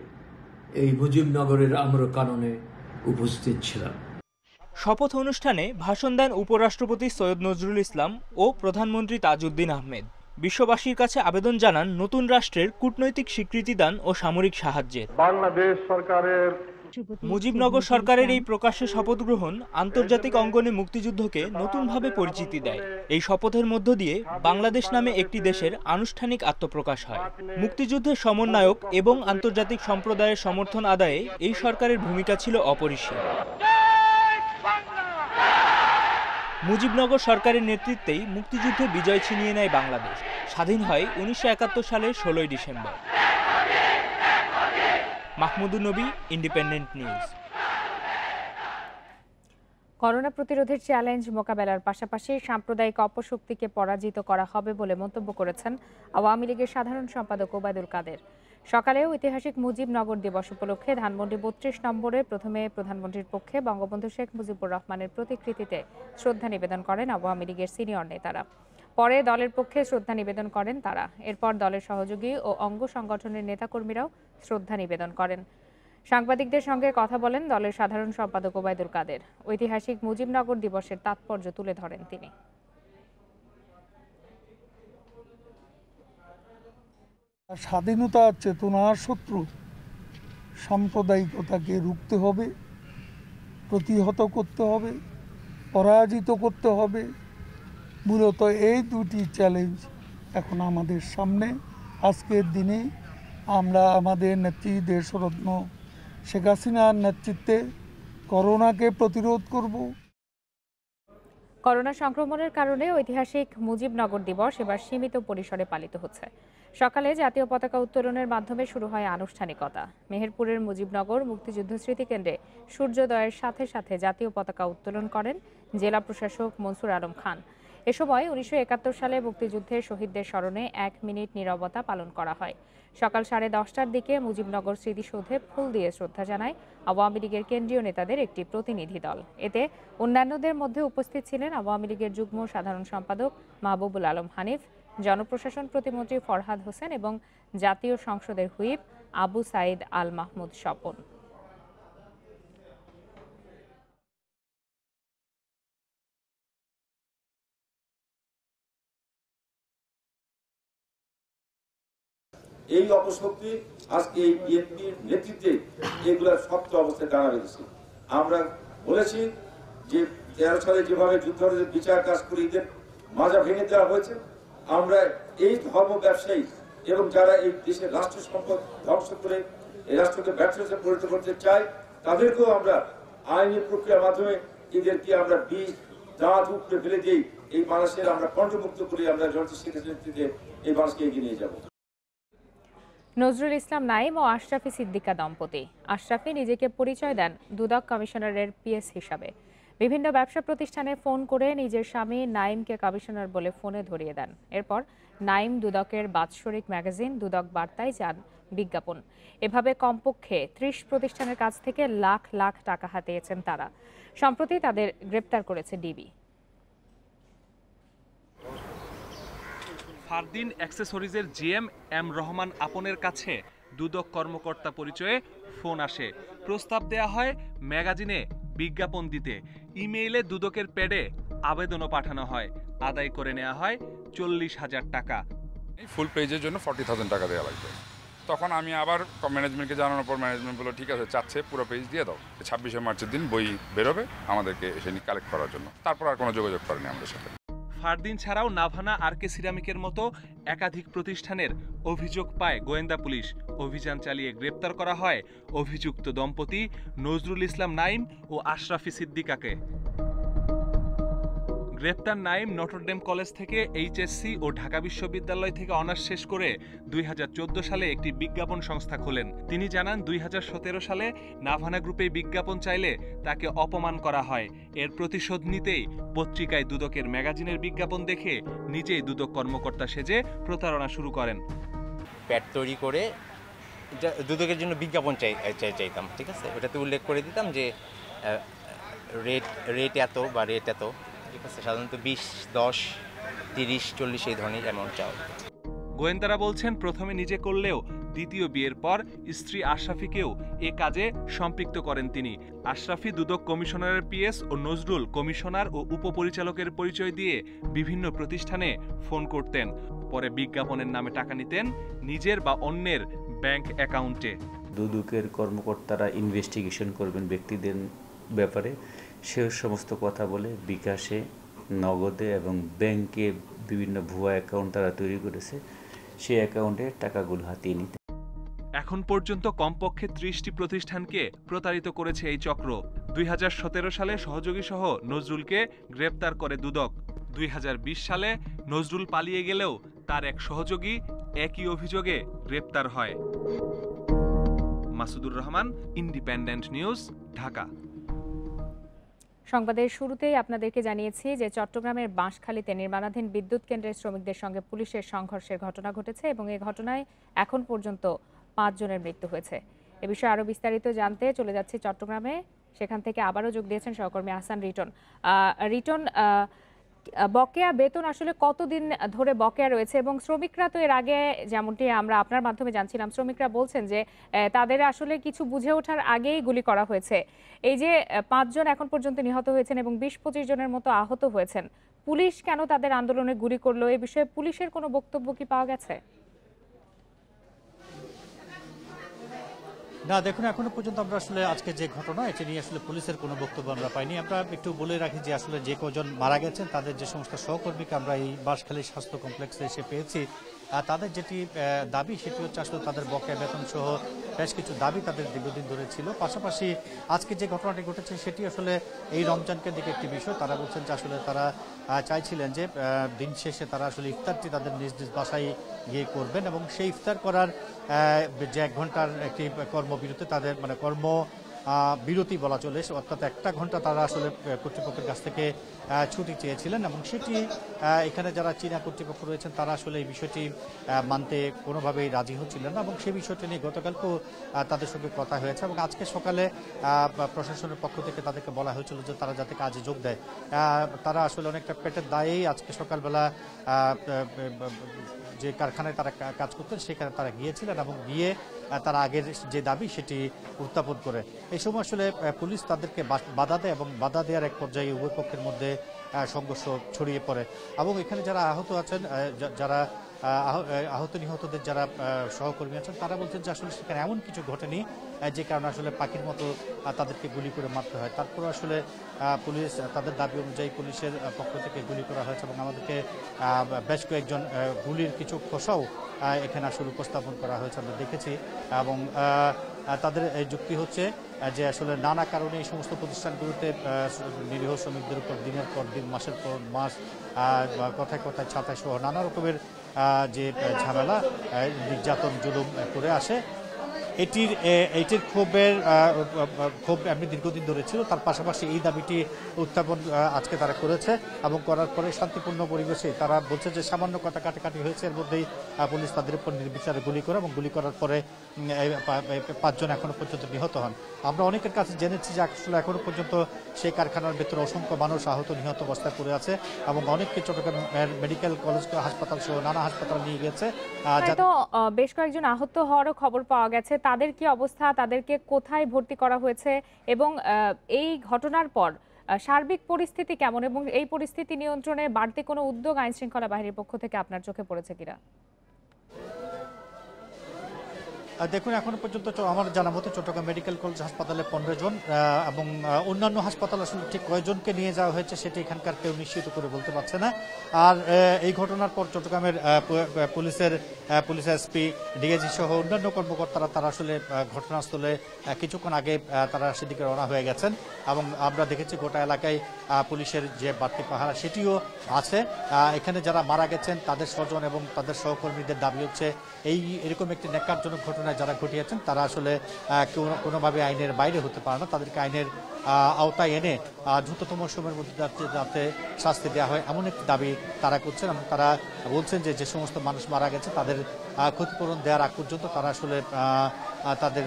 এই মুজিবনগরের আমরো কাননে উপস্থিত ছিলাম। শপথ অনুষ্ঠানে ভাষণ দেন উপরাষ্ট্রপতি সৈয়দ নজরুল ইসলাম ও প্রধানমন্ত্রী তাজউদ্দিন আহমেদ। বিশ্ববাসীর কাছে আবেদন জানান নতুন রাষ্ট্রের কূটনৈতিক স্বীকৃতি দান ও সামরিক সাহায্যের। বাংলাদেশ সরকারের মুজিবনগর সরকারের এই প্রকাশ্যে শপথ গ্রহণ আন্তর্জাতিক অঙ্গনে মুক্তিযুদ্ধকে নতুনভাবে পরিচিতি দেয়। এই শপথের মধ্য দিয়ে বাংলাদেশ নামে একটি দেশের আনুষ্ঠানিক আত্মপ্রকাশ হয়। মুক্তিযুদ্ধের সমন্বয়ক এবং আন্তর্জাতিক সম্প্রদায়ের সমর্থন আদায়ে এই সরকারের ভূমিকা ছিল অপরিসীম। মুজিবনগর সরকারের নেতৃত্বেই মুক্তিযুদ্ধে বিজয় ছিনিয়ে নেয় বাংলাদেশ। স্বাধীন হয় 1971 সালের 16 ডিসেম্বর। মাহমুদুন নবী, ইন্ডিপেন্ডেন্ট নিউজ। করোনা প্রতিরোধের চ্যালেঞ্জ মোকাবেলার পাশাপাশি সাম্প্রদায়িক অপশক্তিকে পরাজিত করা হবে বলে মন্তব্য করেছেন আওয়ামী লীগের সাধারণ সম্পাদক ওবায়দুল কাদের। সকালে ঐতিহাসিক মুজিবনগর দিবস উপলক্ষে ধানমন্ডি 32 নম্বরে প্রথমে প্রধানমন্ত্রীর পক্ষে বঙ্গবন্ধু শেখ মুজিবুর রহমানের প্রতিকৃতিতে শ্রদ্ধা নিবেদন করেন আওয়ামী লীগের সিনিয়র নেতারা। পরে দলের পক্ষে শ্রদ্ধা নিবেদন করেন তারা। এরপর দলের সহযোগী ও অঙ্গ সংগঠনের নেতাকর্মীরাও শ্রদ্ধা নিবেদন করেন। সাংবাদিকদের সঙ্গে কথা বলেন দলের সাধারণ সম্পাদক ওবায়দুল কাদের। ঐতিহাসিক মুজিবনগর দিবসের তাৎপর্য তুলে ধরেন তিনি। স্বাধীনতা চেতনার শত্রু সাম্প্রদায়িকতাকে রুখতে হবে, প্রতিহত করতে হবে, পরাজিত করতে হবে। মূলত এই দুটি চ্যালেঞ্জ এখন আমাদের সামনে। আজকের দিনে আমরা আমাদের নেত্রী দেশরত্ন শেখ হাসিনার নেতৃত্বে করোনাকে প্রতিরোধ করব। করোনা সংক্রমণের কারণে ঐতিহাসিক মুজিবনগর দিবস এবার সীমিত পরিসরে পালিত হচ্ছে। সকালে জাতীয় পতাকা উত্তোলনের মাধ্যমে শুরু হয় আনুষ্ঠানিকতা। মেহেরপুরের মুজিবনগর মুক্তিযুদ্ধ স্মৃতিকেন্দ্রে সূর্যোদয়ের সাথে সাথে জাতীয় পতাকা উত্তোলন করেন জেলা প্রশাসক মনসুর আলম খান। এ সময় 1971 সালে মুক্তিযুদ্ধের শহীদদের স্মরণে 1 মিনিট নীরবতা পালন করা হয়। সকাল 10:30টার দিকে মুজিবনগর স্মৃতিসৌধে ফুল দিয়ে শ্রদ্ধা জানায় আওয়ামী লীগের কেন্দ্রীয় নেতাদের একটি প্রতিনিধি দল। এতে অন্যান্যদের মধ্যে উপস্থিত ছিলেন আওয়ামী লীগের যুগ্ম সাধারণ সম্পাদক মাহবুবুল আলম হানিফ, জনপ্রশাসন প্রতিমন্ত্রী ফরহাদ হোসেন এবং জাতীয় সংসদের হুইপ আবু সাইদ আল মাহমুদ স্বপন। এই অপশক্তি আজকে এই বিএনপির নেতৃত্বে এগুলার শক্ত অবস্থায় দাঁড়া রেখেছে। আমরা বলেছি যে 13 সালে যেভাবে যুদ্ধের বিচার কাজকর্মীদের মাজা ভেঙে দেওয়া হয়েছে, আমরা এই ধর্ম ব্যবসায়ী এবং যারা এই দেশের রাষ্ট্র সম্পদ ধ্বংস করে এই রাষ্ট্রকে ব্যবসায় পরিণত করতে চায় তাদেরকেও আমরা আইনি প্রক্রিয়ার মাধ্যমে এদেরকে আমরা বীজ দাঁত উপরে ফেলে দিই। এই মানুষের আমরা কণ্ঠমুক্ত করে আমরা জনতা শেখের নেতৃত্বে এই মানুষকে এগিয়ে নিয়ে যাব। নজরুল ইসলাম নাইম ও আশরাফি সিদ্দিকা দম্পতি। আশরাফি নিজেকে পরিচয় দেন দুদক কমিশনারের পিএস হিসাবে। বিভিন্ন ব্যবসা প্রতিষ্ঠানে ফোন করে নিজের স্বামী নাইমকে কমিশনার বলে ফোনে ধরিয়ে দেন। এরপর নাইম দুদকের বাৎসরিক ম্যাগাজিন দুদক বার্তায় যান বিজ্ঞাপন। এভাবে কমপক্ষে 30 প্রতিষ্ঠানের কাছ থেকে লাখ লাখ টাকা হাতিয়েছেন তারা। সম্প্রতি তাদের গ্রেপ্তার করেছে ডিবি। ফারদিন অ্যাক্সেসরিজের জিএম এম রহমান আপনের কাছে দুদক কর্মকর্তা পরিচয়ে ফোন আসে। প্রস্তাব দেয়া হয় ম্যাগাজিনে বিজ্ঞাপন দিতে। ইমেইলে দুদকের প্যাডে আবেদনও পাঠানো হয়। আদায় করে নেওয়া হয় 40,000 টাকা। ফুল পেজের জন্য 40,000 টাকা দেওয়া লাগবে। তখন আমি আবার ম্যানেজমেন্টকে জানানোর পর ম্যানেজমেন্ট বললো ঠিক আছে, চাচ্ছে পুরো পেজ দিয়ে দাও। 26শে মার্চের দিন বই বেরোবে আমাদেরকে এসে নিয়ে কালেক্ট করার জন্য। তারপর আর কোনো যোগাযোগ করেনি আমাদের সাথে। ফারদিন ছাড়াও নাভানা আরকে সিরামিকের মতো একাধিক প্রতিষ্ঠানের অভিযোগ পায় গোয়েন্দা পুলিশ। অভিযান চালিয়ে গ্রেপ্তার করা হয় অভিযুক্ত দম্পতি নজরুল ইসলাম নাইম ও আশরাফি সিদ্দিকাকে। গ্রেপ্তার নাইম নটরডেম কলেজ থেকে এইচএসসি ও ঢাকা বিশ্ববিদ্যালয় থেকে অনার্স শেষ করে 2014 সালে একটি বিজ্ঞাপন সংস্থা খোলেন। তিনি জানান 2017 সালে নাভানা গ্রুপে বিজ্ঞাপন চাইলে তাকে অপমান করা হয়। এর প্রতিশোধ নিতেই পত্রিকায় দুদকের ম্যাগাজিনের বিজ্ঞাপন দেখে নিজেই দুদক কর্মকর্তা সেজে প্রতারণা শুরু করেন। প্যাড তৈরি করে দুদকের জন্য বিজ্ঞাপন চাইতাম, ঠিক আছে, ওটাতে উল্লেখ করে দিতাম যে রেট এত বা রেট এত, ঠিক আছে, সাধারণত 20, 10, 30, 40 এই ধরনের অ্যামাউন্ট চাও। গোয়েন্দারা বলছেন প্রথমে নিজে করলেও দ্বিতীয় বিয়ের পর স্ত্রী আশরাফিকেও এ কাজে সম্পৃক্ত করেন তিনি। আশরাফি দুদক কমিশনারের পিএস ও নজরুল কমিশনার ও উপপরিচালকের পরিচয় দিয়ে বিভিন্ন প্রতিষ্ঠানে ফোন করতেন। পরে বিজ্ঞাপনের নামে টাকা নিতেন নিজের বা অন্যের ব্যাংক অ্যাকাউন্টে। দুদকের কর্মকর্তারা ইনভেস্টিগেশন করবেন ব্যক্তিদের ব্যাপারে, সে সমস্ত কথা বলে বিকাশে, নগদে এবং ব্যাংকে বিভিন্ন ভুয়া অ্যাকাউন্ট তারা তৈরি করেছে, সেই অ্যাকাউন্টে টাকাগুলো হাতিয়ে নিতে। এখন পর্যন্ত কমপক্ষে 30টি প্রতিষ্ঠানকে প্রতারিত করেছে এই চক্র। 2017 সালে সহযোগী সহ নজরুলকে গ্রেপ্তার করে দুদক। 2020 সালে নজরুল পালিয়ে গেলেও তার এক সহযোগী একই অভিযোগে গ্রেপ্তার হয়। Masudur Rahman, independent News, Dhaka. সংবাদের শুরুতেই আপনাদেরকে জানিয়েছি যে চট্টগ্রামের বাঁশখালীতে নির্মাণাধীন বিদ্যুৎ কেন্দ্রের শ্রমিকদের সঙ্গে পুলিশের সংঘর্ষের ঘটনা ঘটেছে এবং এই ঘটনায় এখন পর্যন্ত 5 জনের মৃত্যু হয়েছে। এ বিষয়ে আরও বিস্তারিত জানতে চলে যাচ্ছি চট্টগ্রামে। সেখান থেকে আবারও যোগ দিয়েছেন সহকর্মী আহসান রিটন। রিটন, বকেয়া বেতন আসলে কতদিন ধরে বকেয়া রয়েছে এবং শ্রমিকরা তো এর আগে যেমনটি আমরা আপনার মাধ্যমে জানছিলাম, শ্রমিকরা বলছেন যে তাদের আসলে কিছু বুঝে ওঠার আগেই গুলি করা হয়েছে। এই যে 5 জন এখন পর্যন্ত নিহত হয়েছেন এবং 20-25 জনের মতো আহত হয়েছেন, পুলিশ কেন তাদের আন্দোলনে গুলি করলো, এই বিষয়ে পুলিশের কোনো বক্তব্য কি পাওয়া গেছে? না, দেখুন, এখনো পর্যন্ত আমরা আসলে আজকে যে ঘটনা এটা নিয়ে আসলে পুলিশের কোনো বক্তব্য আমরা পাইনি। আমরা একটু বলে রাখি যে আসলে যে কজন মারা গেছেন তাদের যে সমস্ত সহকর্মীকে আমরা এই বাঁশখালী স্বাস্থ্য কমপ্লেক্সে এসে পেয়েছি, তাদের যেটি দাবি সেটি হচ্ছে আসলে তাদের বকেয়া বেতন সহ বেশ কিছু দাবি তাদের দীর্ঘদিন ধরে ছিল। পাশাপাশি আজকে যে ঘটনাটি ঘটেছে সেটি আসলে এই রমজানকে দিকে একটি বিষয়। তারা বলছেন যে আসলে তারা চাইছিলেন যে দিন শেষে তারা আসলে ইফতারটি তাদের নিজ নিজ বাসায় গিয়ে করবেন এবং সেই ইফতার করার যে 1 ঘন্টার একটি কর্মবিরতি তাদের কর্ম বিরতি বলা চলে, অর্থাৎ 1 ঘন্টা তারা আসলে কর্তৃপক্ষের কাছ থেকে ছুটি চেয়েছিলেন এবং সেটি এখানে যারা চীনা কর্তৃপক্ষ রয়েছেন তারা আসলে এই বিষয়টি মানতে কোনোভাবেই রাজি হচ্ছিলেন না এবং সেই বিষয়টি নিয়ে গতকালকেও তাদের সঙ্গে কথা হয়েছে এবং আজকে সকালে প্রশাসনের পক্ষ থেকে তাদেরকে বলা হয়েছিল যে তারা যাতে কাজে যোগ দেয়। তারা আসলে অনেকটা পেটের দায়েই আজকে সকালবেলা যে কারখানায় তারা কাজ করতেন সেখানে তারা গিয়েছিলেন এবং গিয়ে তারা আগের যে দাবি সেটি উত্থাপন করে। এই সময় আসলে পুলিশ তাদেরকে বাধা দেয় এবং বাধা দেওয়ার এক পর্যায়ে উভয় পক্ষের মধ্যে সংঘর্ষ ছড়িয়ে পড়ে এবং এখানে যারা আহত আছেন, যারা আহত নিহতদের যারা সহকর্মী আছেন তারা বলছেন যে আসলে সেখানে এমন কিছু ঘটেনি যে কারণে আসলে পাখির মতো তাদেরকে গুলি করে মারতে হয়। তারপর আসলে পুলিশ তাদের দাবি অনুযায়ী পুলিশের পক্ষ থেকে গুলি করা হয়েছে এবং আমাদেরকে বেশ কয়েকজন গুলির কিছু খোসাও এখানে আসলে উপস্থাপন করা হয়েছে আমরা দেখেছি এবং তাদের যুক্তি হচ্ছে যে আসলে নানা কারণে এই সমস্ত প্রতিষ্ঠানগুলোতে নিরীহ শ্রমিকদের উপর দিনের পর দিন মাসের পর মাস কথায় কথায় ছাতায় সহ নানা রকমের যে ঝামেলা নির্যাতন জুলুম করে আসে। এটির ক্ষোভ এমনি দীর্ঘদিন ধরে ছিল। তার পাশাপাশি এই দাবিটি উত্থাপন আজকে তারা করেছে এবং করার পরে শান্তিপূর্ণ পরিবেশে তারা বলছে যে সামান্য কথা কাটাকাটি হয়েছে, এর মধ্যেই পুলিশ তাদের উপর নির্বিচারে গুলি করে এবং গুলি করার পরে 5 জন এখনো পর্যন্ত নিহত হন। আমরা অনেকের কাছে জেনেছি যে আসলে এখনো পর্যন্ত সেই কারখানার ভেতরে অসংখ্য মানুষ আহত নিহত অবস্থায় পড়ে আছে এবং অনেককে চট্টগ্রাম মেডিকেল কলেজ হাসপাতাল সহ নানা হাসপাতাল নিয়ে গেছে। বেশ কয়েকজন আহত হওয়ারও খবর পাওয়া গেছে। তাদের কি অবস্থা, তাদেরকে কোথায় ভর্তি করা হয়েছে এবং এই ঘটনার পর সার্বিক পরিস্থিতি কেমন এবং এই পরিস্থিতি নিয়ন্ত্রণে বাড়তি কোনো উদ্যোগ আইন শৃঙ্খলা বাহিনীর পক্ষ থেকে আপনার চোখে পড়েছে কিনা? দেখুন, এখনো পর্যন্ত আমার জানা মতে চট্টগ্রাম মেডিকেল কলেজ হাসপাতালে 15 জন এবং অন্যান্য হাসপাতাল আসলে ঠিক কয়জনকে নিয়ে যাওয়া হয়েছে সেটি এখানকার কেউ নিশ্চিত করে বলতে পারছে না। আর এই ঘটনার পর চট্টগ্রামের পুলিশ এসপি, ডিআইজি সহ অন্যান্য কর্মকর্তারা তারা আসলে ঘটনাস্থলে কিছুক্ষণ আগে তারা সেদিকে রওনা হয়ে গেছেন এবং আমরা দেখেছি গোটা এলাকায় পুলিশের যে বাড়তি পাহারা সেটিও আছে। এখানে যারা মারা গেছেন তাদের স্বজন এবং তাদের সহকর্মীদের দাবি হচ্ছে এরকম একটি ন্যাক্কারজনক ঘটনা যারা ঘটিয়েছেন তারা আসলে কোনোভাবে আইনের বাইরে হতে পারে না। তাদেরকে আইনের আওতায় এনে দ্রুততম সময়ের মধ্যে যাতে শাস্তি দেওয়া হয় এমন একটি দাবি তারা করছেন এবং তারা বলছেন যে সমস্ত মানুষ মারা গেছে তাদের ক্ষতিপূরণ দেওয়ার আগ পর্যন্ত তারা আসলে তাদের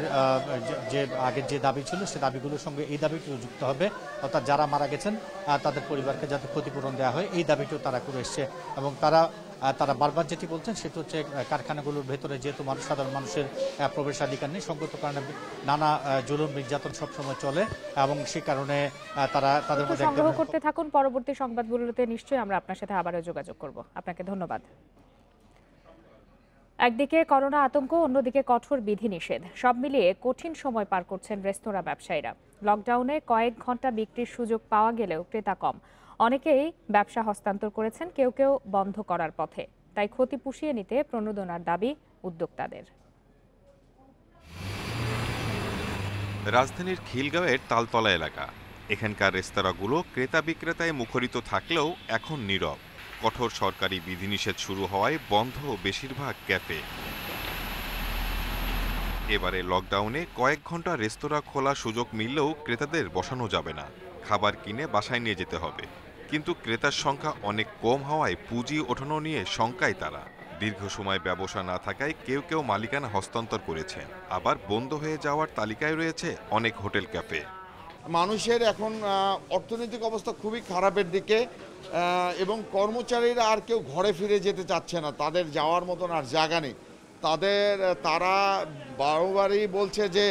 যে আগের যে দাবি ছিল সে দাবিগুলোর সঙ্গে এই দাবিটিও যুক্ত হবে, অর্থাৎ যারা মারা গেছেন তাদের পরিবারকে যাতে ক্ষতিপূরণ দেওয়া হয় এই দাবিটিও তারা করে এসছে এবং তারা বারবার যেটি বলছেন সেটি হচ্ছে কারখানাগুলোর ভেতরে যেহেতু সাধারণ মানুষের প্রবেশাধিকার নেই, সংগত কারণে নানা জুলুম নির্যাতন সবসময় চলে এবং সেই কারণে তারা তাদের মধ্যে সংগ্রহ করতে থাকুন। পরবর্তী সংবাদগুলোতে নিশ্চয়ই আমরা আপনার সাথে আবারও যোগাযোগ করব। আপনাকে ধন্যবাদ। একদিকে করোনা আতঙ্ক, অন্যদিকে কঠোর বিধিনিষেধ, সব মিলিয়ে কঠিন সময় পার করছেন রেস্তোরাঁ ব্যবসায়ীরা। লকডাউনে কয়েক ঘন্টা বিক্রির সুযোগ পাওয়া গেলেও ক্রেতা কম। অনেকেই ব্যবসা হস্তান্তর করেছেন, কেউ কেউ বন্ধ করার পথে। তাই ক্ষতি পুষিয়ে নিতে প্রণোদনার দাবি উদ্যোক্তাদের। রাজধানীর খিলগাঁওয়ের তালতলা এলাকা, এখানকার রেস্তোরাঁগুলো ক্রেতা বিক্রেতায় মুখরিত থাকলেও এখন নীরব। কঠোর সরকারি বিধিনিষেধ শুরু হওয়ায় বন্ধ বেশিরভাগ ক্যাফে। এবারে লকডাউনে কয়েক ঘন্টা রেস্তোরাঁ খোলার সুযোগ মিললেও ক্রেতাদের বসানো যাবে না, খাবার কিনে বাসায় নিয়ে যেতে হবে। কিন্তু ক্রেতার সংখ্যা অনেক কম হওয়ায় পুঁজি ওঠানো নিয়ে শঙ্কায় তারা। দীর্ঘ সময় ব্যবসা না থাকায় কেউ কেউ মালিকানা হস্তান্তর করেছেন, আবার বন্ধ হয়ে যাওয়ার তালিকায় রয়েছে অনেক হোটেল ক্যাফে। মানুষের এখন অর্থনৈতিক অবস্থা খুবই খারাপের দিকে এবং কর্মচারীরা আর কেউ ঘরে ফিরে যেতে চাচ্ছে না, তাদের যাওয়ার মতন আর জায়গা নেই। তারা বারবারই বলছে যে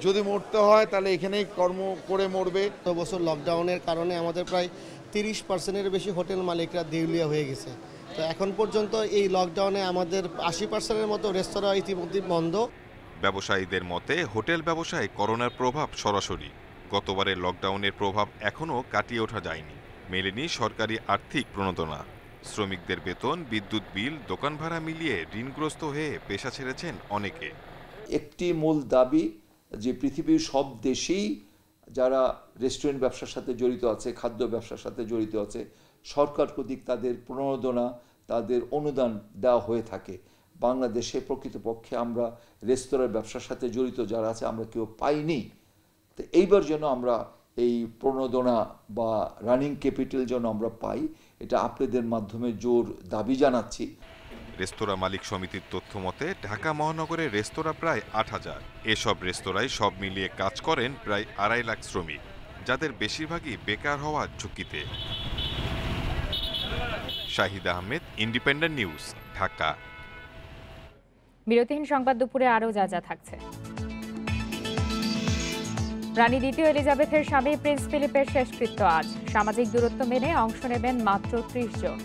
যদি মরতে হয় তাহলে এখানেই কর্ম করে মরবে। তো বছর লকডাউনের কারণে আমাদের প্রায় 30%-এর বেশি হোটেল মালিকরা দেউলিয়া হয়ে গেছে। তো এখন পর্যন্ত এই লকডাউনে আমাদের 80%-এর মতো রেস্তোরাঁ ইতিমধ্যে বন্ধ। ব্যবসায়ীদের মতে হোটেল ব্যবসায় করোনার প্রভাব সরাসরি। গতবারের লকডাউনের প্রভাব এখনও কাটিয়ে ওঠা যায়নি, মেলেনি সরকারি আর্থিক প্রণোদনা। শ্রমিকদের বেতন, বিদ্যুৎ বিল, দোকান ভাড়া মিলিয়ে ঋণগ্রস্ত হয়ে পেশা ছেড়েছেন অনেকে। একটি মূল দাবি যে পৃথিবীর সব দেশেই যারা রেস্টুরেন্ট ব্যবসার সাথে জড়িত আছে, খাদ্য ব্যবসার সাথে জড়িত আছে, সরকার কর্তৃক তাদের প্রণোদনা, তাদের অনুদান দেওয়া হয়ে থাকে। বাংলাদেশে প্রকৃতপক্ষে আমরা রেস্তোরাঁ ব্যবসার সাথে জড়িত যারা আছে আমরা কেউ পাইনি। তো এইবার যেন আমরা এই প্রণোদনা বা রানিং ক্যাপিটাল যেন আমরা পাই, এটা আপনাদের মাধ্যমে জোর দাবি জানাচ্ছি। রেস্তোরাঁ মালিক সমিতির তথ্য মতে ঢাকা মহানগরে রেস্তোরাঁ প্রায় ৮,০০০। এসব রেস্তোরাঁয় সব মিলিয়ে কাজ করেন প্রায় ২.৫ লাখ শ্রমিক, যাদের বেশিরভাগই বেকার হওয়ার ঝুঁকিতে। Shahid Ahmed, Independent News, Dhaka. বিরতিহীন সংবাদ দুপুরে আরও যা থাকছে। রানী দ্বিতীয় এলিজাবেথের স্বামী প্রিন্স ফিলিপের শেষকৃত্য আজ। সামাজিক দূরত্ব মেনে অংশ নেবেন মাত্র ৩০ জন।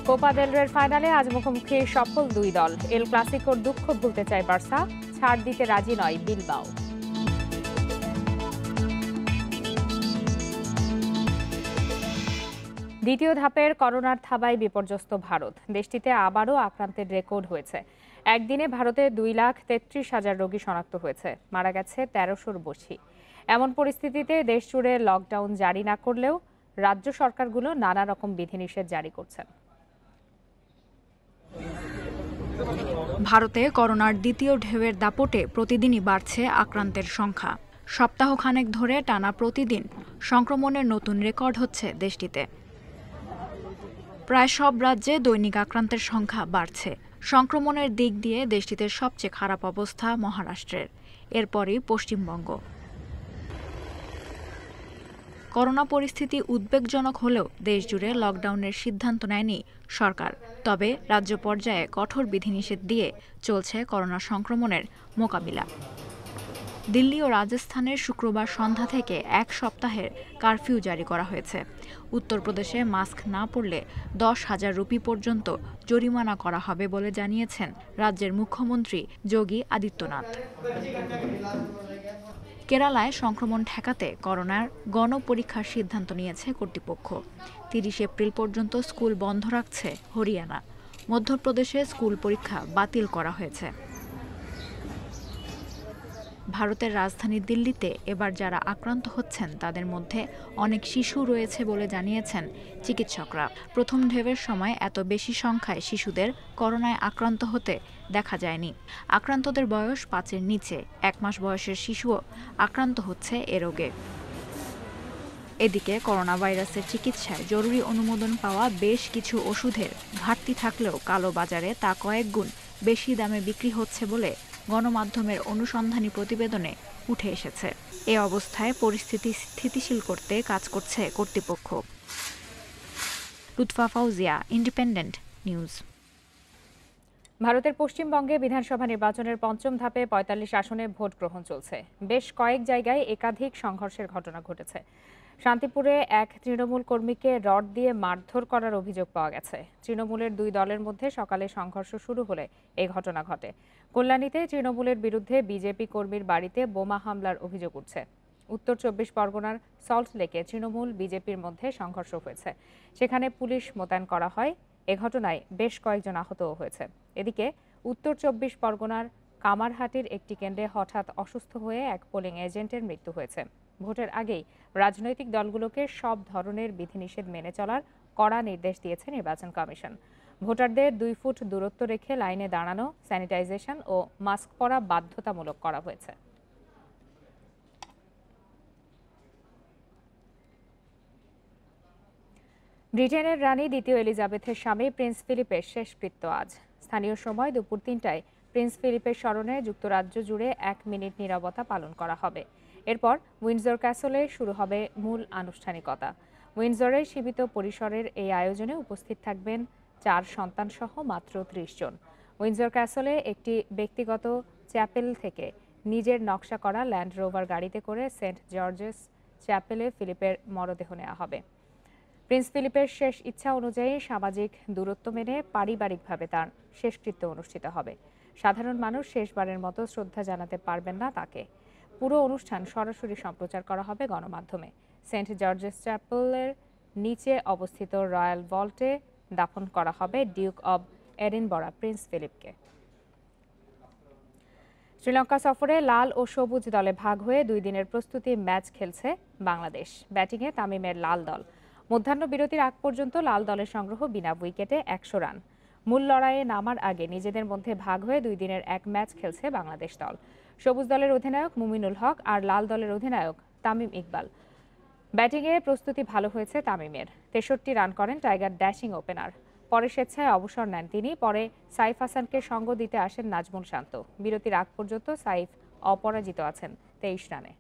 কোপা দেল রের ফাইনালে আজ মুখোমুখি সফল দুই দল। এল ক্লাসিকোর দুঃখ ভুলতে চায় বার্সা, ছাড় দিতে রাজি নয় বিলবাও। দ্বিতীয় ধাপের করোনার থাবায় বিপর্যস্ত ভারত। দেশটিতে আবারও আক্রান্তের রেকর্ড হয়েছে। একদিনে ভারতে 2,33,000 রোগী শনাক্ত হয়েছে, মারা গেছে 1300-র বেশি। এমন পরিস্থিতিতে দেশ জুড়ে লকডাউন জারি না করলেও রাজ্য সরকারগুলো নানা রকম বিধিনিষেধ জারি করছেন। ভারতে করোনার দ্বিতীয় ঢেউয়ের দাপটে প্রতিদিনই বাড়ছে আক্রান্তের সংখ্যা। সপ্তাহখানেক ধরে টানা প্রতিদিন সংক্রমণের নতুন রেকর্ড হচ্ছে দেশটিতে। প্রায় সব রাজ্যে দৈনিক আক্রান্তের সংখ্যা বাড়ছে। সংক্রমণের দিক দিয়ে দেশটিতে সবচেয়ে খারাপ অবস্থা মহারাষ্ট্রের, এরপরই পশ্চিমবঙ্গ। করোনা পরিস্থিতি উদ্বেগজনক হলেও দেশজুড়ে লকডাউনের সিদ্ধান্ত নেয়নি সরকার। তবে রাজ্য পর্যায়ে কঠোর বিধিনিষেধ দিয়ে চলছে করোনা সংক্রমণের মোকাবিলা। দিল্লি ও রাজস্থানের শুক্রবার সন্ধ্যা থেকে 1 সপ্তাহের কারফিউ জারি করা হয়েছে। উত্তরপ্রদেশে মাস্ক না পরলে 10,000 রুপি পর্যন্ত জরিমানা করা হবে বলে জানিয়েছেন রাজ্যের মুখ্যমন্ত্রী যোগী আদিত্যনাথ। কেরালায় সংক্রমণ ঠেকাতে করোনার গণপরীক্ষার সিদ্ধান্ত নিয়েছে কর্তৃপক্ষ। 30 এপ্রিল পর্যন্ত স্কুল বন্ধ রাখছে হরিয়ানা। মধ্যপ্রদেশে স্কুল পরীক্ষা বাতিল করা হয়েছে। ভারতের রাজধানী দিল্লিতে এবার যারা আক্রান্ত হচ্ছেন তাদের মধ্যে অনেক শিশু রয়েছে বলে জানিয়েছেন চিকিৎসকরা। প্রথম ঢেউয়ের সময় এত বেশি সংখ্যায় শিশুদের করোনায় আক্রান্ত হতে দেখা যায়নি। আক্রান্তদের বয়স 5-এর নিচে। 1 মাস বয়সের শিশুও আক্রান্ত হচ্ছে এ রোগে। এদিকে করোনা ভাইরাসের চিকিৎসায় জরুরি অনুমোদন পাওয়া বেশ কিছু ওষুধের ঘাটতি থাকলেও কালো বাজারে তা কয়েক গুণ বেশি দামে বিক্রি হচ্ছে বলে গণমাধ্যমের অনুসন্ধানী প্রতিবেদনে উঠে এসেছে। এ অবস্থায় পরিস্থিতি স্থিতিশীল করতে কাজ করছে কর্তৃপক্ষ। Lutfa Fauzia, independent news. ভারতের পশ্চিমবঙ্গে বিধানসভা নির্বাচনের 5ম ধাপে 45 আসনে ভোট গ্রহণ চলছে। বেশ কয়েক জায়গায় একাধিক সংঘর্ষের ঘটনা ঘটেছে। শান্তিপুরে এক তৃণমূল কর্মীকে রড দিয়ে মারধর করার অভিযোগ পাওয়া গেছে। তৃণমূলের 2 দলের মধ্যে সকালে সংঘর্ষ শুরু হলে এই ঘটনা ঘটে। কল্যাণীতে তৃণমূলের বিরুদ্ধে বিজেপি কর্মীর বাড়িতে বোমা হামলার অভিযোগ উঠছে। উত্তর 24 পরগনার সল্ট লেকে তৃণমূল বিজেপির মধ্যে সংঘর্ষ হয়েছে, সেখানে পুলিশ মোতায়েন করা হয়। এ ঘটনায় বেশ কয়েকজন আহতও হয়েছে। এদিকে উত্তর 24 পরগনার কামারহাটির একটি কেন্দ্রে হঠাৎ অসুস্থ হয়ে এক পোলিং এজেন্টের মৃত্যু হয়েছে। ভোটের আগেই রাজনৈতিক দলগুলোকে সব ধরনের বিধিনিষেধ মেনে চলার কড়া নির্দেশ দিয়েছে নির্বাচন কমিশন। ভোটারদের 2 ফুট দূরত্ব রেখে লাইনে দাঁড়ানো, স্যানিটাইজেশন ও মাস্ক পরা বাধ্যতামূলক করা হয়েছে। ব্রিটেনের রানী দ্বিতীয় এলিজাবেথের স্বামী প্রিন্স ফিলিপের শেষকৃত্য আজ। স্থানীয় সময় দুপুর 3টায় প্রিন্স ফিলিপের স্মরণে যুক্তরাজ্য জুড়ে 1 মিনিট নীরবতা পালন করা হবে। এরপর উইন্ডসর ক্যাসলে শুরু হবে মূল আনুষ্ঠানিকতা। উইন্ডসরের সীমিত পরিসরের এই আয়োজনে উপস্থিত থাকবেন 4 সন্তান সহ মাত্র 30 জন। উইন্ডসর ক্যাসলে একটি ব্যক্তিগত চ্যাপেল থেকে নিজের নকশা করা ল্যান্ড রোভার গাড়িতে করে সেন্ট জর্জেস চ্যাপেলে ফিলিপের মরদেহ নেওয়া হবে। প্রিন্স ফিলিপের শেষ ইচ্ছা অনুযায়ী সামাজিক দূরত্ব মেনে পারিবারিকভাবে তার শেষকৃত্য অনুষ্ঠিত হবে। সাধারণ মানুষ শেষবারের মতো শ্রদ্ধা জানাতে পারবেন না তাকে। পুরো অনুষ্ঠান সরাসরি সম্প্রচার করা হবে গণমাধ্যমে। সেন্ট জর্জেস চ্যাপেলের নিচে অবস্থিত রয়্যাল ভল্টে দাফন করা হবে ডিউক অব এডিনবরা প্রিন্স ফিলিপকে। শ্রীলঙ্কা সফরে লাল ও সবুজ দলে ভাগ হয়ে 2 দিনের প্রস্তুতি ম্যাচ খেলছে বাংলাদেশ। ব্যাটিংয়ে তামিমের লাল দল। মধ্যাহ্ন বিরতির আগ পর্যন্ত লাল দলের সংগ্রহ বিনা উইকেটে 100 রান। মূল লড়াইয়ে নামার আগে নিজেদের মধ্যে ভাগ হয়ে 2 দিনের এক ম্যাচ খেলছে বাংলাদেশ দল। সবুজ দলের অধিনায়ক মুমিনুল হক আর লাল দলের অধিনায়ক তামিম ইকবাল। ব্যাটিংয়ে প্রস্তুতি ভালো হয়েছে তামিমের। 63 রান করেন টাইগার ড্যাশিং ওপেনার। পরে স্বেচ্ছায় অবসর নেন তিনি। পরে সাইফ হাসানকে সঙ্গ দিতে আসেন নাজমুল শান্ত। বিরতির আগ পর্যন্ত সাইফ অপরাজিত আছেন 23 রানে।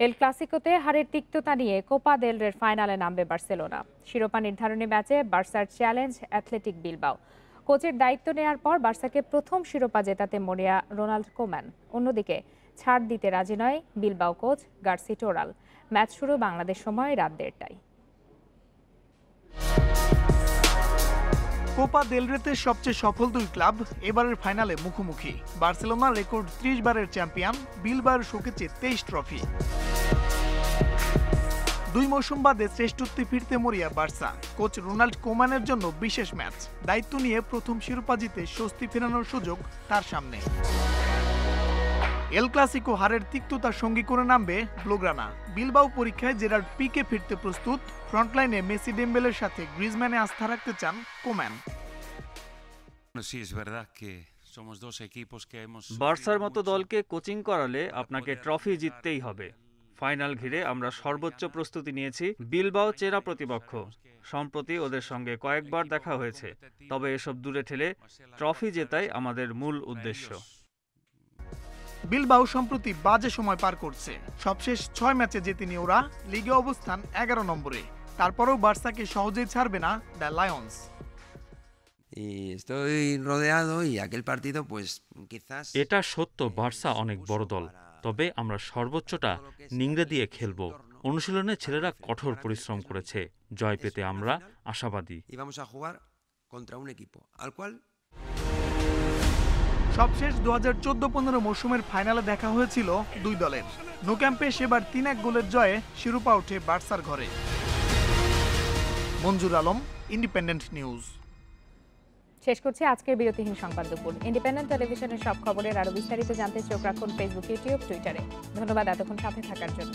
এল ক্লাসিকোতে হারের তিক্ততা নিয়ে কোপা দেল রের ফাইনালে নামবে বার্সেলোনা। শিরোপা নির্ধারণী ম্যাচে বার্সার চ্যালেঞ্জ অ্যাথলেটিক বিলবাও। কোচের দায়িত্ব নেয়ার পর বার্সাকে প্রথম শিরোপা জেতাতে মরিয়া রোনাল্ড কোম্যান। অন্যদিকে ছাড় দিতে রাজি নয় বিলবাও কোচ গার্সি টোরাল। ম্যাচ শুরু বাংলাদেশ সময় রাত 1:30টায়। কোপা দেল রেতে সবচেয়ে সফল দুই ক্লাব এবারের ফাইনালে মুখোমুখি। বার্সেলোনা রেকর্ড 30 বারের চ্যাম্পিয়ন, বিলবাওয়ের শোকেছে 23 ট্রফি। 2 মৌসুম বাদে শ্রেষ্ঠত্বে ফিরতে মরিয়া বার্সা। কোচ রোনাল্ড কোম্যানের জন্য বিশেষ ম্যাচ। দায়িত্ব নিয়ে প্রথম শিরোপা জিতে স্বস্তি ফেরানোর সুযোগ তার সামনে। এল ক্লাসিকো হারের তিক্ততার সঙ্গী করে নামবে ব্লুগ্রানা। বিলবাও পরীক্ষায় জেরার্ড পিকে ফিরতে প্রস্তুত। ফ্রন্টলাইনে মেসি ডেম্বেলের সাথে গ্রিজম্যানে আস্থা রাখতে চান কোম্যান। বার্সার মতো দলকে কোচিং করালে আপনাকে ট্রফি জিততেই হবে। ফাইনাল ঘিরে আমরা সর্বোচ্চ প্রস্তুতি নিয়েছি। বিলবাও চেনা প্রতিপক্ষ, সম্প্রতি ওদের সঙ্গে কয়েকবার দেখা হয়েছে। তবে এসব দূরে ঠেলে ট্রফি জেতাই আমাদের মূল উদ্দেশ্য। বিলবাও সম্প্রতি বাজে সময় পার করছে। সবশেষ 6 ম্যাচে জেতেনি ওরা। লিগে অবস্থান 11 নম্বরে। তারপরেও বার্সাকে সহজেই ছাড়বে না দ্য লায়ন্স। এটা সত্য, বার্সা অনেক বড় দল, তবে আমরা সর্বোচ্চটা নিংড়ে দিয়ে খেলব। অনুশীলনে ছেলেরা কঠোর পরিশ্রম করেছে। জয় পেতে আমরা আশাবাদী। সবশেষ 2014-15 মৌসুমের ফাইনালে দেখা হয়েছিল দুই দলের। নো ক্যাম্পে সেবার 3-1 গোলের জয়ে শিরোপা ওঠে বার্সার ঘরে। মঞ্জুর আলম, ইন্ডিপেন্ডেন্ট নিউজ। শেষ করছি আজকের বিরতিহীন সংবাদ দুপুর। ইন্ডিপেন্ডেন্ট টেলিভিশনের সব খবরের আরো বিস্তারিত জানতে চোখ রাখুন ফেসবুক, ইউটিউব, টুইটারে। ধন্যবাদ এতক্ষণ সাথে থাকার জন্য।